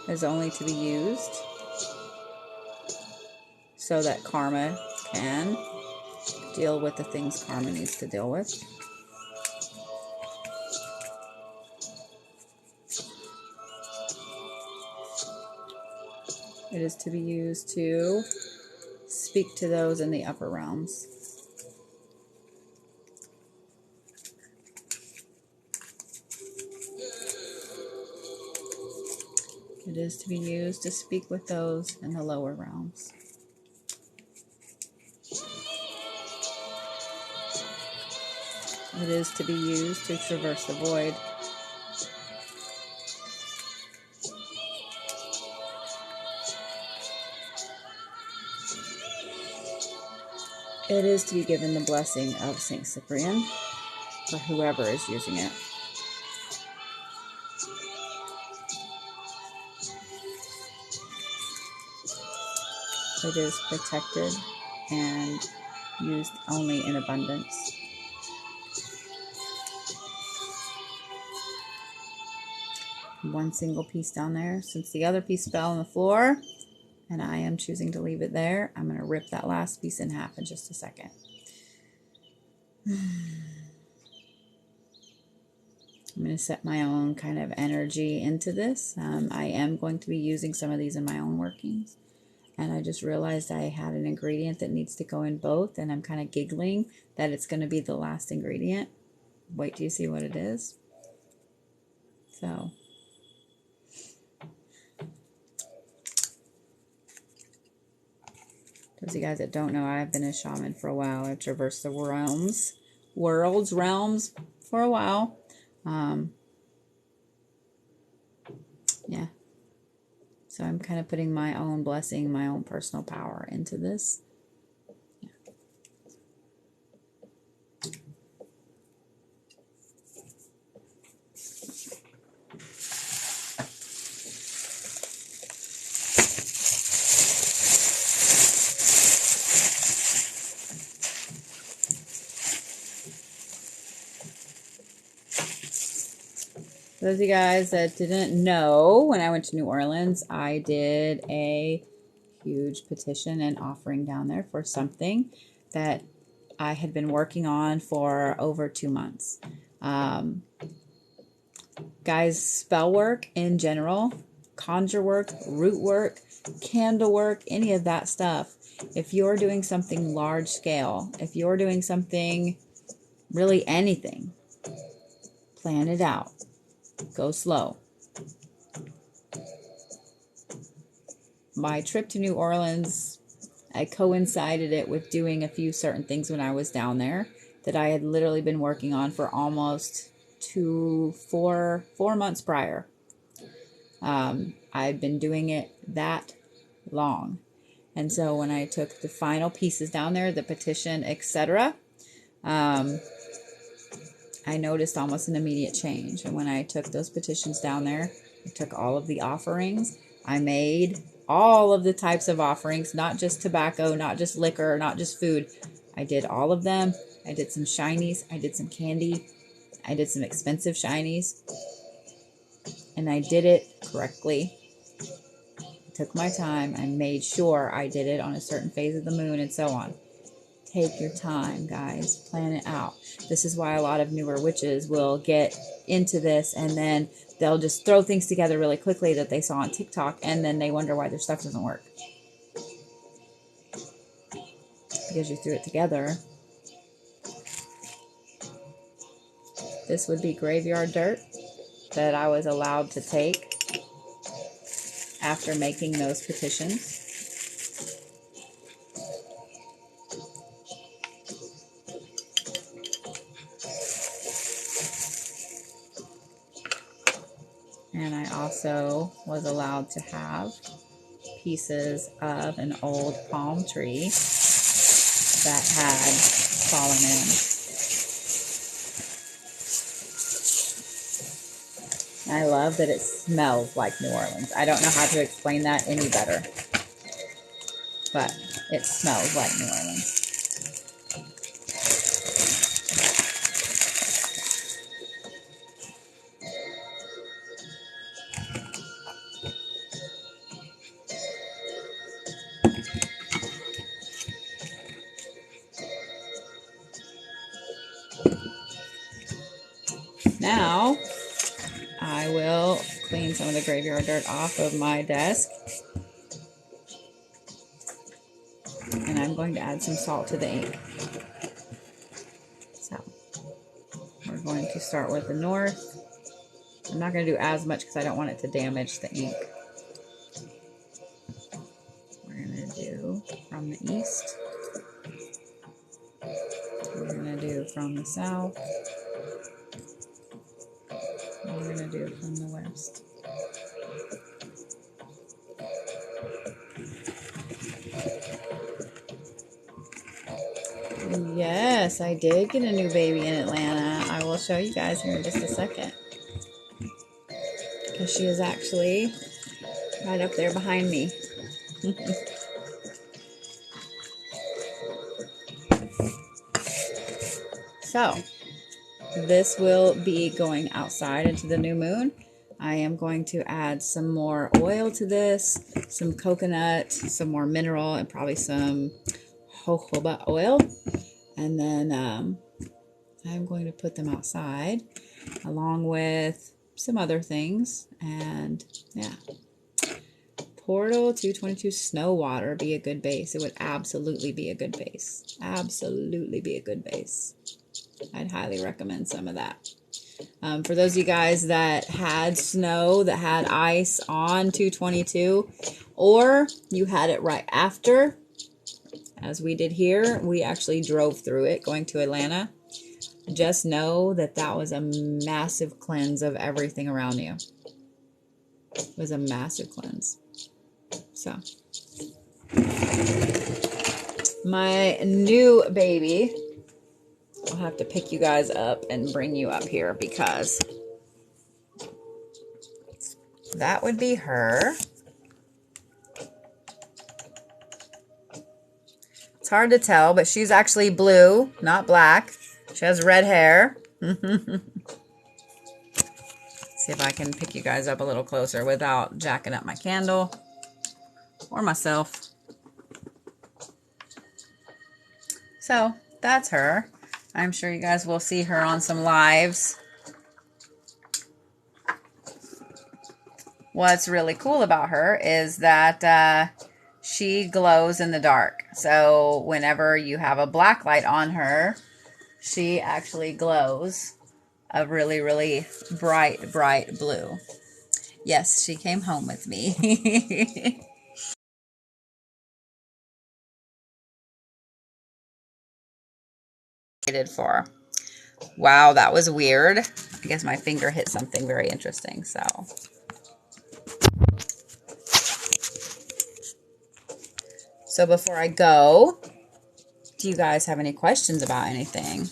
It is only to be used so that karma can deal with the things karma needs to deal with. It is to be used to speak to those in the upper realms. It is to be used to speak with those in the lower realms. It is to be used to traverse the void. It is to be given the blessing of St. Cyprian for whoever is using it. It is protected and used only in abundance. One single piece down there. Since the other piece fell on the floor, and I am choosing to leave it there, I'm going to rip that last piece in half in just a second. I'm going to set my own kind of energy into this. I am going to be using some of these in my own workings. And I just realized I had an ingredient that needs to go in both, and I'm kind of giggling that it's going to be the last ingredient. Wait till you see what it is. So Those of you guys that don't know, I've been a shaman for a while. I've traversed the realms for a while. Yeah. So I'm kind of putting my own blessing, my own personal power into this. Yeah. Those of you guys that didn't know, when I went to New Orleans, I did a huge petition and offering down there for something that I had been working on for over 2 months. Guys, spell work in general, conjure work, root work, candle work, any of that stuff. If you're doing something large scale, if you're doing something, really anything, plan it out. Go slow. My trip to New Orleans, I coincided it with doing a few certain things when I was down there that I had literally been working on for almost 4 months prior. I've been doing it that long. And so when I took the final pieces down there, the petition, etc., I noticed almost an immediate change. And when I took those petitions down there, I took all of the offerings. I made all of the types of offerings, not just tobacco, not just liquor, not just food. I did all of them. I did some shinies. I did some candy. I did some expensive shinies. And I did it correctly. I took my time. I made sure I did it on a certain phase of the moon and so on. Take your time, guys. Plan it out. This is why a lot of newer witches will get into this and then they'll just throw things together really quickly that they saw on TikTok and then they wonder why their stuff doesn't work. Because you threw it together. This would be graveyard dirt that I was allowed to take after making those petitions. And I also was allowed to have pieces of an old palm tree that had fallen in. I love that it smells like New Orleans. I don't know how to explain that any better, but it smells like New Orleans. Now, I will clean some of the graveyard dirt off of my desk. And I'm going to add some salt to the ink. So, we're going to start with the north. I'm not going to do as much because I don't want it to damage the ink. We're going to do from the east. We're going to do from the south. And we're going to do from the west. Yes, I did get a new baby in Atlanta. I will show you guys here in just a second. Because she is actually right up there behind me. So, this will be going outside into the new moon. I am going to add some more oil to this, some coconut, some more mineral, and probably some jojoba oil. And then I'm going to put them outside along with some other things. And yeah. Portal 222 Snow Water be a good base. It would absolutely be a good base. Absolutely be a good base. I'd highly recommend some of that. For those of you guys that had snow, that had ice on 222, or you had it right after, as we did here. We actually drove through it going to Atlanta. Just know that that was a massive cleanse of everything around you. It was a massive cleanse. So, my new baby, I'll have to pick you guys up and bring you up here because that would be her. It's hard to tell, but she's actually blue, not black. She has red hair. See if I can pick you guys up a little closer without jacking up my candle or myself. So that's her. I'm sure you guys will see her on some lives. What's really cool about her is that she glows in the dark. So whenever you have a black light on her, she actually glows a really, really bright, bright blue. Yes, she came home with me. For. Wow, that was weird. I guess my finger hit something very interesting. So before I go, do you guys have any questions about anything?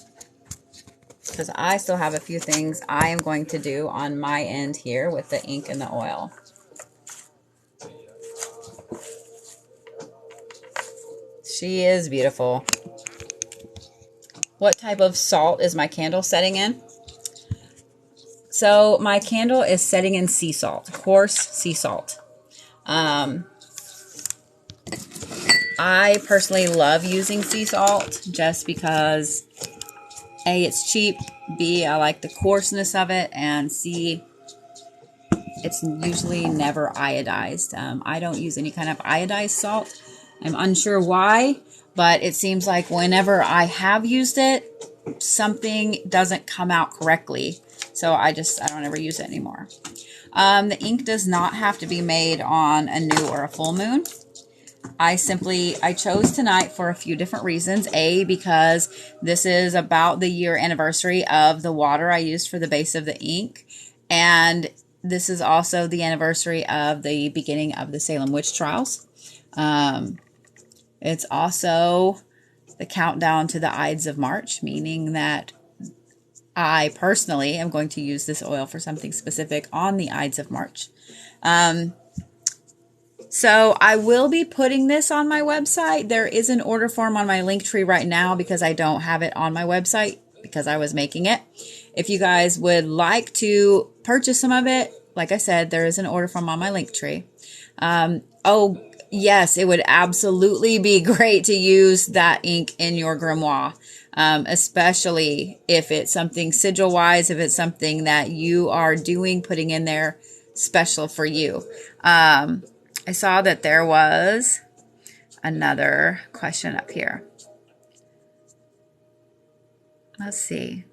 Because I still have a few things I am going to do on my end here with the ink and the oil. She is beautiful. What type of salt is my candle setting in? So my candle is setting in sea salt, coarse sea salt. I personally love using sea salt just because A, it's cheap, B, I like the coarseness of it, and C, it's usually never iodized. I don't use any kind of iodized salt. I'm unsure why, but it seems like whenever I have used it, something doesn't come out correctly. So I don't ever use it anymore. The ink does not have to be made on a new or a full moon. I chose tonight for a few different reasons. A, because this is about the year anniversary of the water I used for the base of the ink. And this is also the anniversary of the beginning of the Salem witch trials. It's also the countdown to the Ides of March, meaning that I personally am going to use this oil for something specific on the Ides of March. So I will be putting this on my website. There is an order form on my Linktree right now because I don't have it on my website because I was making it. If you guys would like to purchase some of it, like I said, there is an order form on my Linktree. Oh, yes, it would absolutely be great to use that ink in your grimoire, especially if it's something sigil-wise, if it's something that you are putting in there special for you. I saw that there was another question up here. Let's see.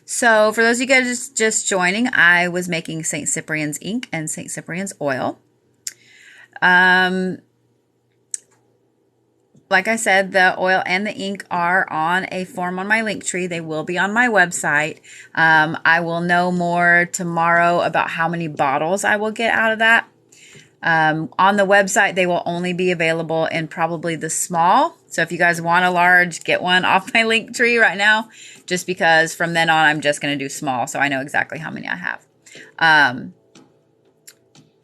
So for those of you guys just joining, I was making St. Cyprian's ink and St. Cyprian's oil. Like I said, the oil and the ink are on a form on my Linktree. They will be on my website. I will know more tomorrow about how many bottles I will get out of that. On the website, they will only be available in probably the small. So if you guys want a large, get one off my Linktree right now, just because from then on, I'm just going to do small. So I know exactly how many I have.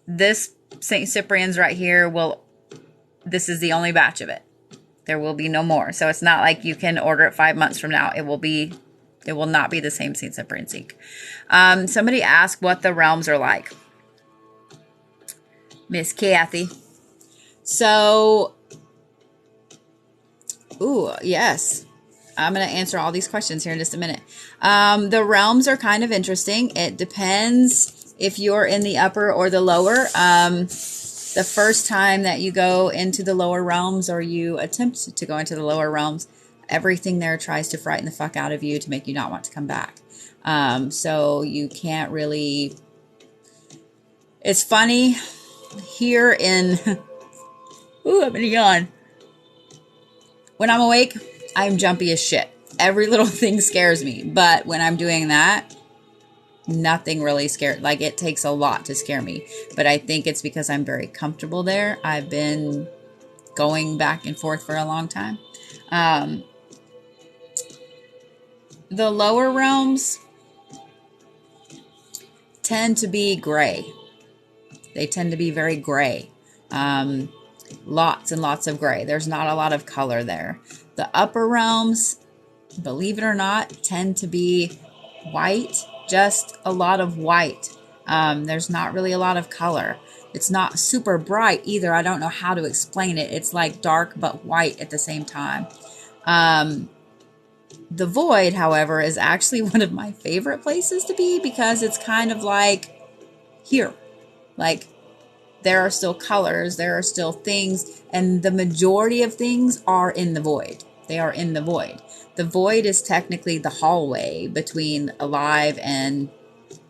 This St. Cyprian's right here this is the only batch of it. There will be no more. So it's not like you can order it 5 months from now. It will not be the same St. Cyprian's ink. Somebody asked what the realms are like. Miss Kathy. So, yes. I'm going to answer all these questions here in just a minute. The realms are kind of interesting. It depends if you're in the upper or the lower. The first time that you go into the lower realms or you attempt to go into the lower realms, everything there tries to frighten the fuck out of you to make you not want to come back. So you can't really... It's funny... Here in, I'm gonna yawn. When I'm awake, I'm jumpy as shit. Every little thing scares me. But when I'm doing that, nothing really scared. Like, it takes a lot to scare me. But I think it's because I'm very comfortable there. I've been going back and forth for a long time. The lower realms tend to be gray. They tend to be very gray. Lots and lots of gray. There's not a lot of color there. The upper realms, believe it or not, tend to be white. Just a lot of white. There's not really a lot of color. It's not super bright either. I don't know how to explain it. It's like dark but white at the same time. The void, however, is actually one of my favorite places to be because it's kind of like here. Like, there are still colors, there are still things, and the majority of things are in the void. They are in the void. The void is technically the hallway between alive and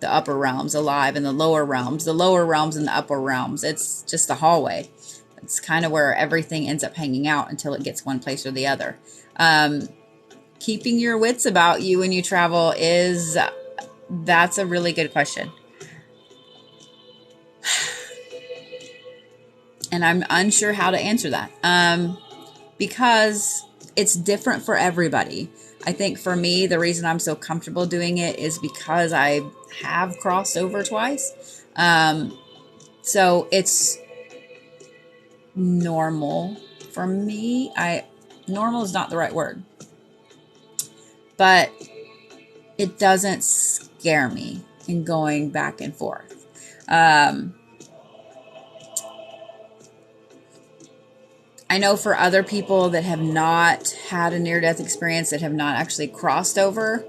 the upper realms, alive and the lower realms and the upper realms. It's just the hallway. It's kind of where everything ends up hanging out until it gets one place or the other. Keeping your wits about you when you travel that's a really good question. And I'm unsure how to answer that. Because it's different for everybody. I think for me, the reason I'm so comfortable doing it is because I have crossed over twice. So it's normal for me. Normal is not the right word. But it doesn't scare me in going back and forth. I know for other people that have not had a near-death experience, that have not actually crossed over,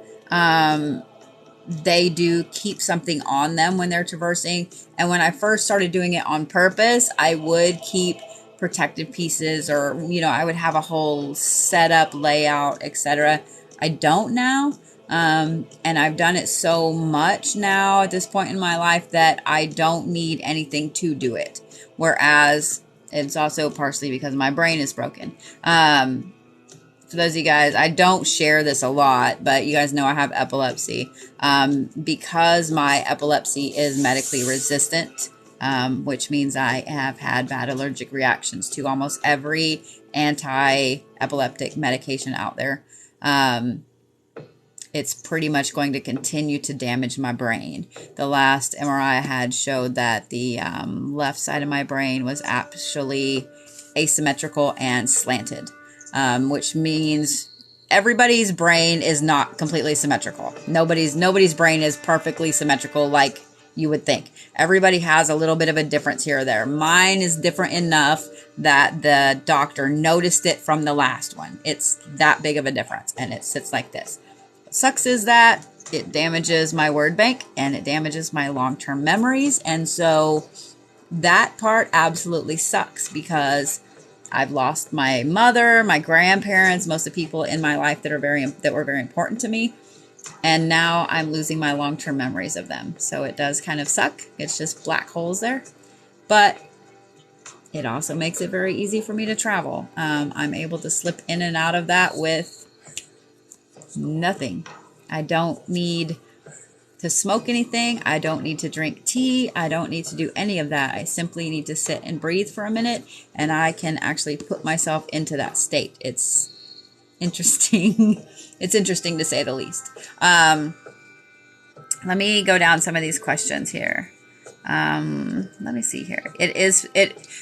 they do keep something on them when they're traversing. And when I first started doing it on purpose, I would keep protective pieces, or, I would have a whole setup, layout, etc. I don't now. And I've done it so much now at this point in my life that I don't need anything to do it. Whereas it's also partially because my brain is broken. For those of you guys, I don't share this a lot, but you guys know I have epilepsy. Because my epilepsy is medically resistant, which means I have had bad allergic reactions to almost every anti-epileptic medication out there. It's pretty much going to continue to damage my brain. The last MRI I had showed that the left side of my brain was actually asymmetrical and slanted, which means everybody's brain is not completely symmetrical. Nobody's brain is perfectly symmetrical like you would think. Everybody has a little bit of a difference here or there. Mine is different enough that the doctor noticed it from the last one. It's that big of a difference, and it sits like this. What sucks is that it damages my word bank and it damages my long-term memories, and so that part absolutely sucks because I've lost my mother, my grandparents, most of the people in my life that were very important to me. And now I'm losing my long-term memories of them. So it does kind of suck. It's just black holes there. But it also makes it very easy for me to travel. I'm able to slip in and out of that with nothing. I don't need to smoke anything. I don't need to drink tea. I don't need to do any of that. I simply need to sit and breathe for a minute, and I can actually put myself into that state. It's interesting. It's interesting to say the least. Let me go down some of these questions here. Let me see here.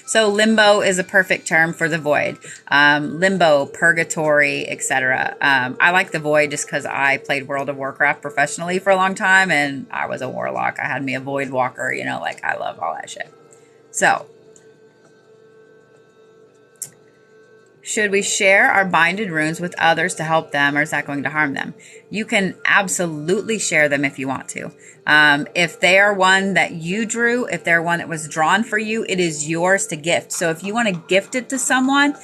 So limbo is a perfect term for the void. Limbo, purgatory, etc. I like the void just because I played World of Warcraft professionally for a long time, and I was a warlock. I had me a void walker, I love all that shit. So, should we share our binded runes with others to help them, or is that going to harm them? You can absolutely share them if you want to. If they are one that you drew, if they're one that was drawn for you, it is yours to gift. So if you want to gift it to someone,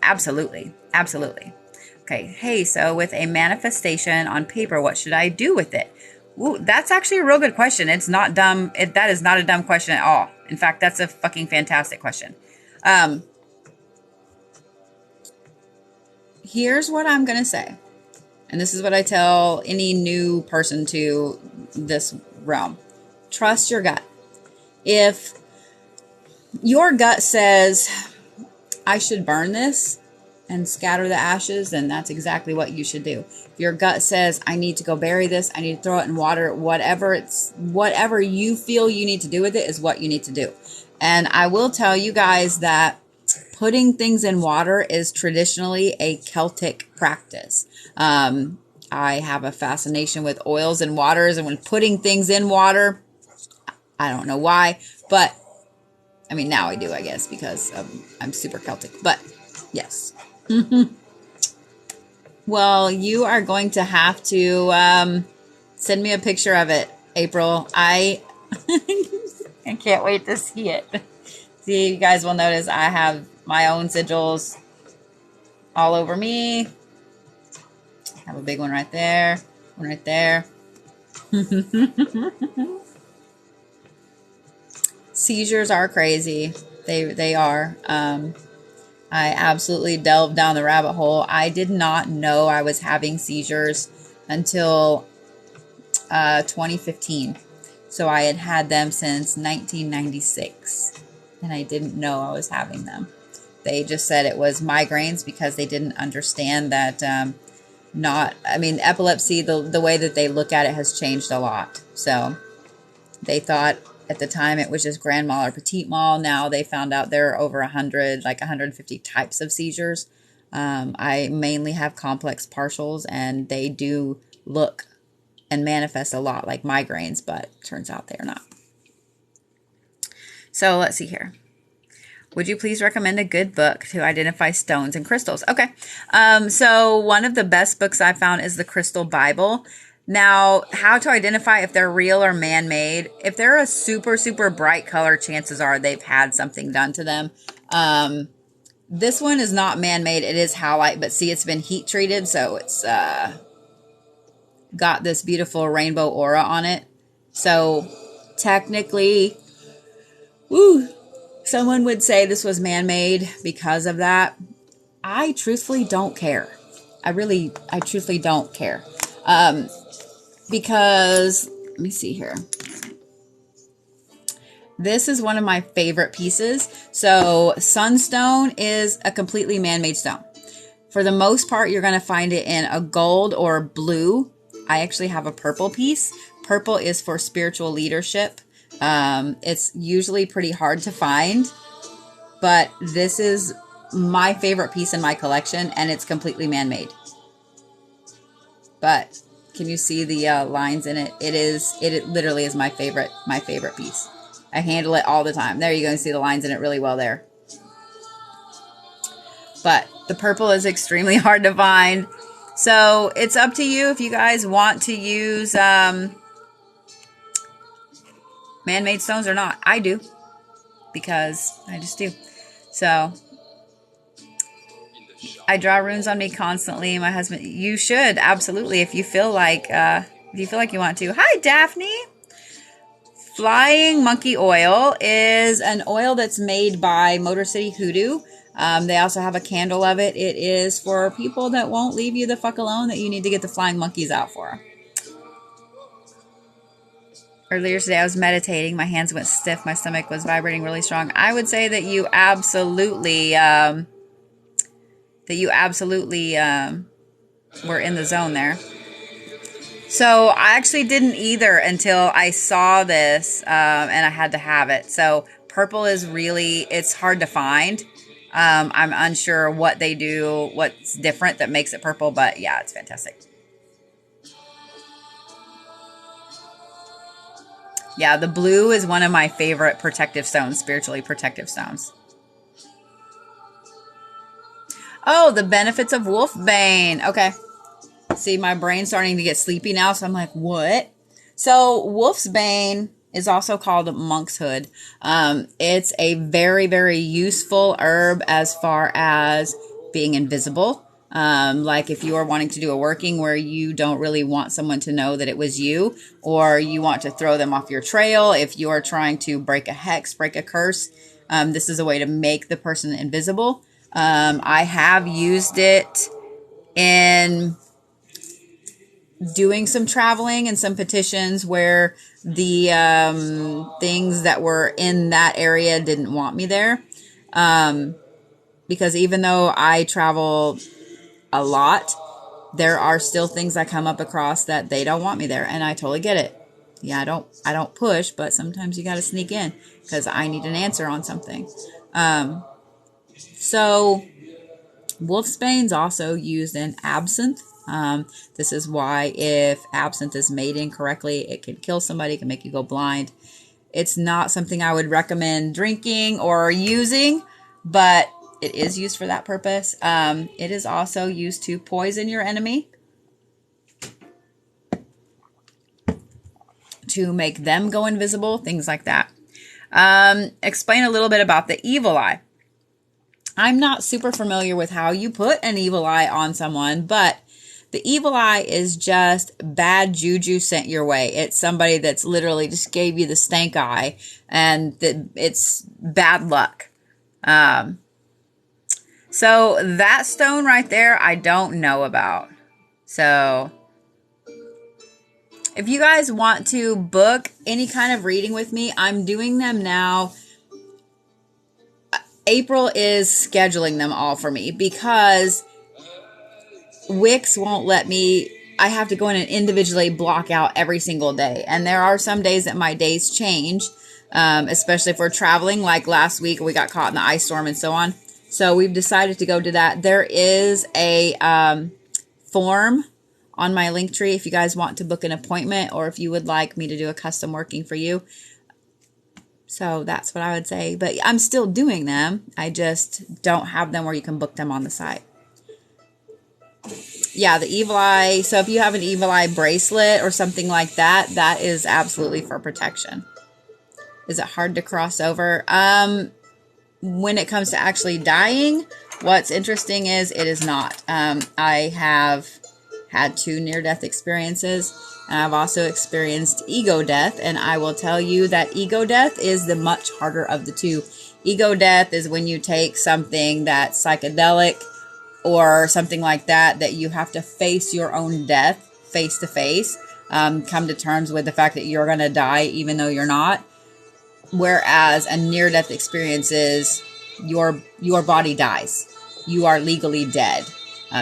absolutely. Absolutely. Okay. Hey, so with a manifestation on paper, what should I do with it? Ooh, that's actually a real good question. It's not dumb. That is not a dumb question at all. In fact, that's a fucking fantastic question. here's what I'm going to say. And this is what I tell any new person to this realm. Trust your gut. If your gut says, I should burn this and scatter the ashes, then that's exactly what you should do. If your gut says, I need to go bury this, I need to throw it in water, whatever you feel you need to do with it is what you need to do. And I will tell you guys that putting things in water is traditionally a Celtic practice. I have a fascination with oils and waters, and when putting things in water, I don't know why, but I mean, now I do, I guess, because I'm super Celtic, but yes. Well, you are going to have to send me a picture of it, April. I can't wait to see it. See, you guys will notice I have my own sigils all over me. I have a big one right there, one right there. Seizures are crazy. They are. I absolutely delved down the rabbit hole. I did not know I was having seizures until 2015. So I had had them since 1996, and I didn't know I was having them. They just said it was migraines because they didn't understand that epilepsy, the way that they look at it has changed a lot. So they thought at the time it was just grand mal or petit mal. Now they found out there are over 100, like 150 types of seizures. I mainly have complex partials, and they do look and manifest a lot like migraines, but turns out they're not. So let's see here. Would you please recommend a good book to identify stones and crystals? Okay. So one of the best books I found is the Crystal Bible. Now, how to identify if they're real or man-made. If they're a super, super bright color, chances are they've had something done to them. This one is not man-made. It is halite, but see, it's been heat treated, so it's got this beautiful rainbow aura on it. So technically, someone would say this was man-made because of that. I truthfully don't care. I truthfully don't care. Because, let me see here. This is one of my favorite pieces. So, Sunstone is a completely man-made stone. For the most part, you're going to find it in a gold or blue. I actually have a purple piece. Purple is for spiritual leadership. It's usually pretty hard to find, but this is my favorite piece in my collection, and it's completely man-made. But can you see the lines in it? It literally is my favorite piece. I handle it all the time. There you go. You see the lines in it really well there. But the purple is extremely hard to find. So it's up to you if you guys want to use man-made stones or not. I do, because I just do. So I draw runes on me constantly. My husband, you should absolutely, if you feel like you want to. Hi, Daphne. Flying Monkey Oil is an oil that's made by Motor City Hoodoo. They also have a candle of it. It is for people that won't leave you the fuck alone, that you need to get the flying monkeys out for. Earlier today, I was meditating. My hands went stiff. My stomach was vibrating really strong. I would say that you absolutely were in the zone there. So I actually didn't either until I saw this, and I had to have it. So purple is really, it's hard to find. I'm unsure what they do, what's different that makes it purple, but yeah, it's fantastic. Yeah, the blue is one of my favorite protective stones, spiritually protective stones. Oh, the benefits of Wolfbane. Okay. See, my brain's starting to get sleepy now, so I'm like, what? So, Wolfsbane is also called monk's hood. It's a very, very useful herb as far as being invisible. Like if you are wanting to do a working where you don't really want someone to know that it was you, or you want to throw them off your trail, if you are trying to break a hex, break a curse, this is a way to make the person invisible. I have used it in doing some traveling and some petitions where the things that were in that area didn't want me there. Because even though I travel a lot, there are still things I come up across that they don't want me there, and I totally get it. Yeah, I don't push, but sometimes you got to sneak in because I need an answer on something. So wolfsbane's also used in absinthe. This is why if absinthe is made incorrectly, it can kill somebody, it can make you go blind. It's not something I would recommend drinking or using, but it is used for that purpose. It is also used to poison your enemy, to make them go invisible, things like that. Explain a little bit about the evil eye. I'm not super familiar with how you put an evil eye on someone, but the evil eye is just bad juju sent your way. It's somebody that's literally just gave you the stank eye, and it's bad luck. So that stone right there, I don't know about. So if you guys want to book any kind of reading with me, I'm doing them now. April is scheduling them all for me because Wix won't let me. I have to go in and individually block out every single day. And there are some days that my days change, especially if we're traveling. Like last week, we got caught in the ice storm and so on. So we've decided to go to that. There is a form on my Linktree if you guys want to book an appointment or if you would like me to do a custom working for you. So that's what I would say. But I'm still doing them. I just don't have them where you can book them on the site. Yeah, the evil eye. So if you have an evil eye bracelet or something like that, that is absolutely for protection. Is it hard to cross over? When it comes to actually dying, what's interesting is it is not. I have had 2 near-death experiences, and I've also experienced ego death, and I will tell you that ego death is the much harder of the 2. Ego death is when you take something that's psychedelic or something like that, that you have to face your own death face to face, come to terms with the fact that you're going to die even though you're not. Whereas a near-death experience is your body dies. You are legally dead.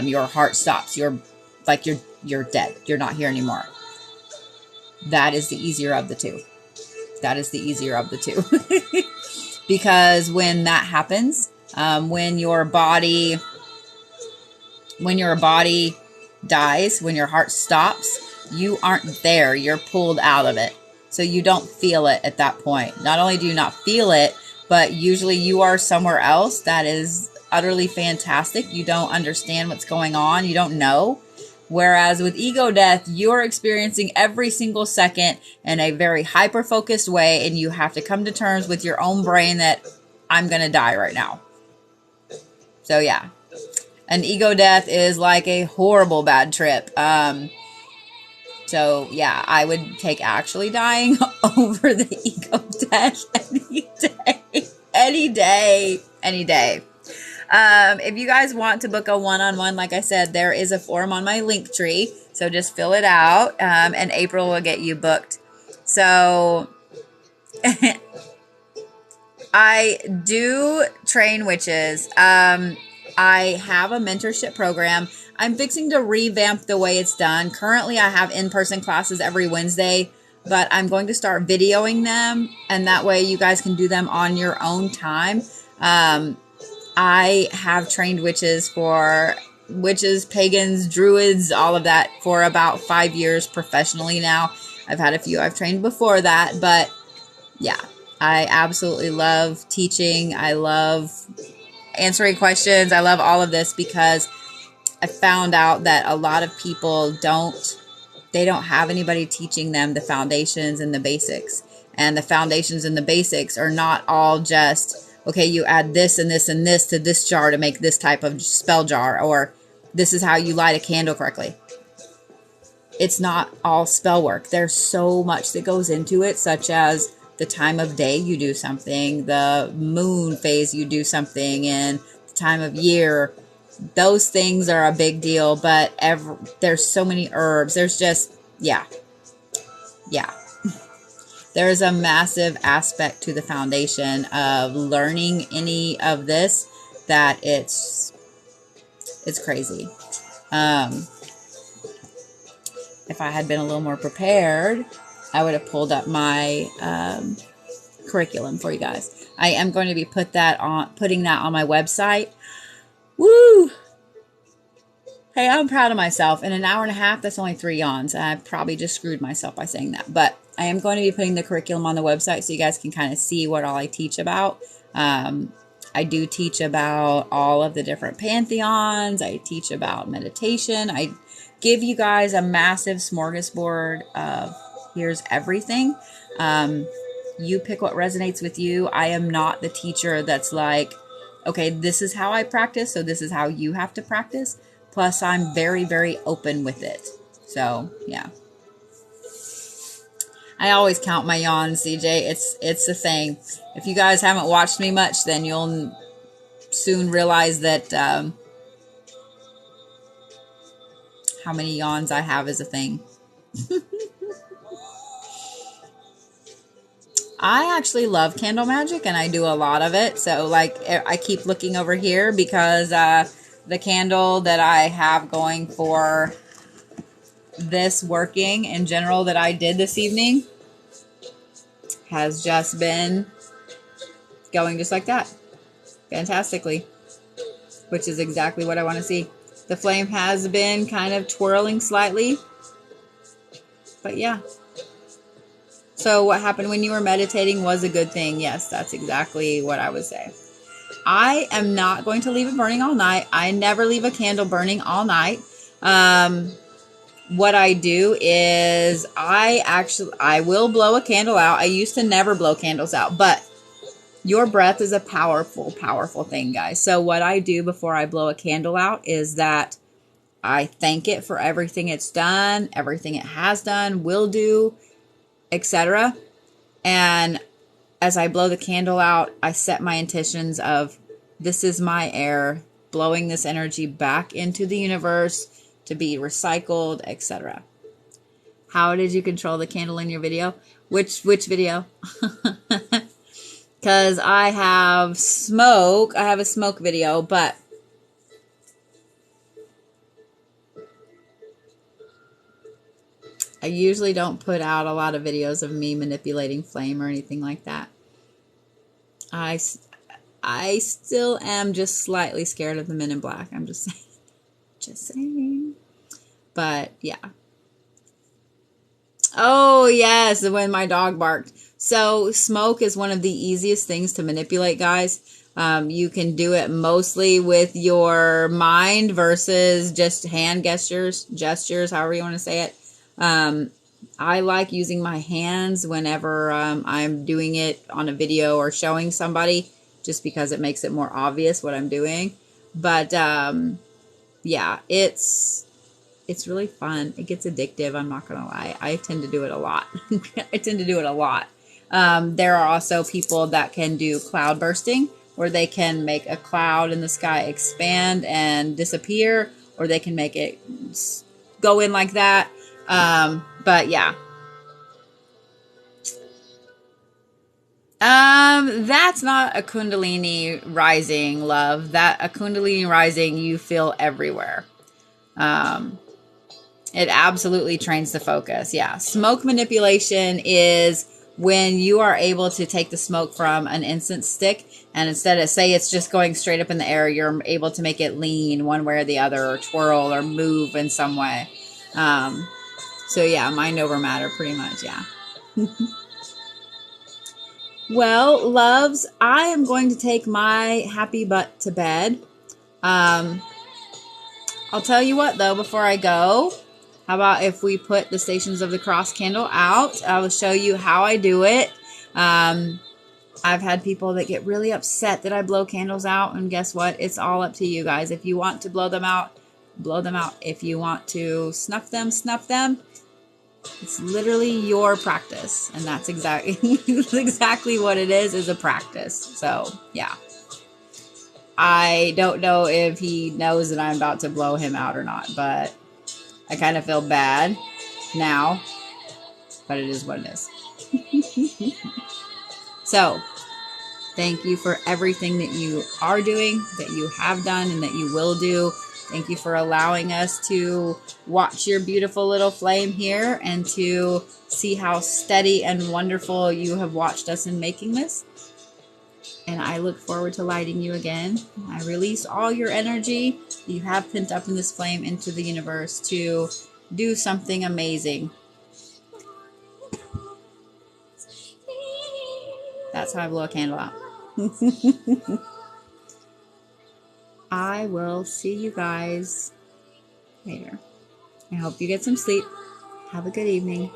Your heart stops. You're dead. You're not here anymore. That is the easier of the 2. That is the easier of the 2. Because when that happens, when your body dies, when your heart stops, you aren't there. You're pulled out of it. So you don't feel it at that point. Not only do you not feel it, but usually you are somewhere else that is utterly fantastic. You don't understand what's going on. You don't know. Whereas with ego death, you're experiencing every single second in a very hyper-focused way, and you have to come to terms with your own brain that I'm going to die right now. So yeah, an ego death is like a horrible bad trip. So yeah, I would take actually dying over the ego death any day. If you guys want to book a one-on-one, like I said, there is a form on my Linktree. So just fill it out, and April will get you booked. So I do train witches. I have a mentorship program. I'm fixing to revamp the way it's done. Currently, I have in-person classes every Wednesday, but I'm going to start videoing them, and that way you guys can do them on your own time. I have trained witches, pagans, druids, all of that for about 5 years professionally now. I've had a few I've trained before that, but yeah, I absolutely love teaching. I love answering questions. I love all of this because I found out that a lot of people don't have anybody teaching them the foundations and the basics. And the foundations and the basics are not all just, okay, you add this and this and this to this jar to make this type of spell jar, or this is how you light a candle correctly. It's not all spell work. There's so much that goes into it, such as the time of day you do something, the moon phase you do something, and the time of year. those things are a big deal, but there's so many herbs. There's just, yeah. There's a massive aspect to the foundation of learning any of this that it's crazy. If I had been a little more prepared, I would have pulled up my curriculum for you guys. I am going to be putting that on my website. Woo! Hey, I'm proud of myself. In an hour and a half, that's only 3 yawns. I probably just screwed myself by saying that. But I am going to be putting the curriculum on the website so you guys can kind of see what all I teach about. I do teach about all of the different pantheons. I teach about meditation. I give you guys a massive smorgasbord of here's everything. You pick what resonates with you. I am not the teacher that's like, okay, this is how I practice, so this is how you have to practice. Plus, I'm very, very open with it. So, yeah. I always count my yawns, CJ. It's a thing. If you guys haven't watched me much, then you'll soon realize that how many yawns I have is a thing. I actually love candle magic, and I do a lot of it. So, like, I keep looking over here because the candle that I have going for this working in general that I did this evening has just been going just like that. Fantastically. Which is exactly what I want to see. The flame has been kind of twirling slightly. But yeah. So what happened when you were meditating was a good thing. Yes, that's exactly what I would say. I am not going to leave it burning all night. I never leave a candle burning all night. What I do is I will blow a candle out. I used to never blow candles out, but your breath is a powerful, powerful thing, guys. So what I do before I blow a candle out is that I thank it for everything it's done, everything it has done, will do, etc. And as I blow the candle out, I set my intentions of this is my air, blowing this energy back into the universe to be recycled, etc. How did you control the candle in your video? Which video? Because I have a smoke video, but I usually don't put out a lot of videos of me manipulating flame or anything like that. I still am just slightly scared of the men in black. I'm just saying. Just saying. But, yeah. Oh, yes, when my dog barked. So, smoke is one of the easiest things to manipulate, guys. You can do it mostly with your mind versus just hand gestures, however you want to say it. I like using my hands whenever I'm doing it on a video or showing somebody, just because it makes it more obvious what I'm doing. But yeah, it's really fun. It gets addictive, I'm not gonna lie. I tend to do it a lot. There are also people that can do cloud bursting, where they can make a cloud in the sky expand and disappear, or they can make it go in like that. But yeah. That's not a Kundalini rising, love. That a Kundalini rising you feel everywhere. It absolutely trains the focus. Yeah. Smoke manipulation is when you are able to take the smoke from an incense stick, and instead of, say it's just going straight up in the air, you're able to make it lean one way or the other, or twirl or move in some way. So yeah, mind over matter pretty much. Yeah. Well, loves, I am going to take my happy butt to bed. I'll tell you what, though, before I go, how about if we put the Stations of the Cross candle out? I will show you how I do it. I've had people that get really upset that I blow candles out, and guess what? It's all up to you guys. If you want to blow them out, blow them out. If you want to snuff them, snuff them. It's literally your practice, and that's exactly what it is a practice. So, yeah. I don't know if he knows that I'm about to blow him out or not, but I kind of feel bad now, but it is what it is. So, thank you for everything that you are doing, that you have done, and that you will do. Thank you for allowing us to watch your beautiful little flame here and to see how steady and wonderful you have watched us in making this. And I look forward to lighting you again. I release all your energy you have pent up in this flame into the universe to do something amazing. That's how I blow a candle out. I will see you guys later. I hope you get some sleep. Have a good evening.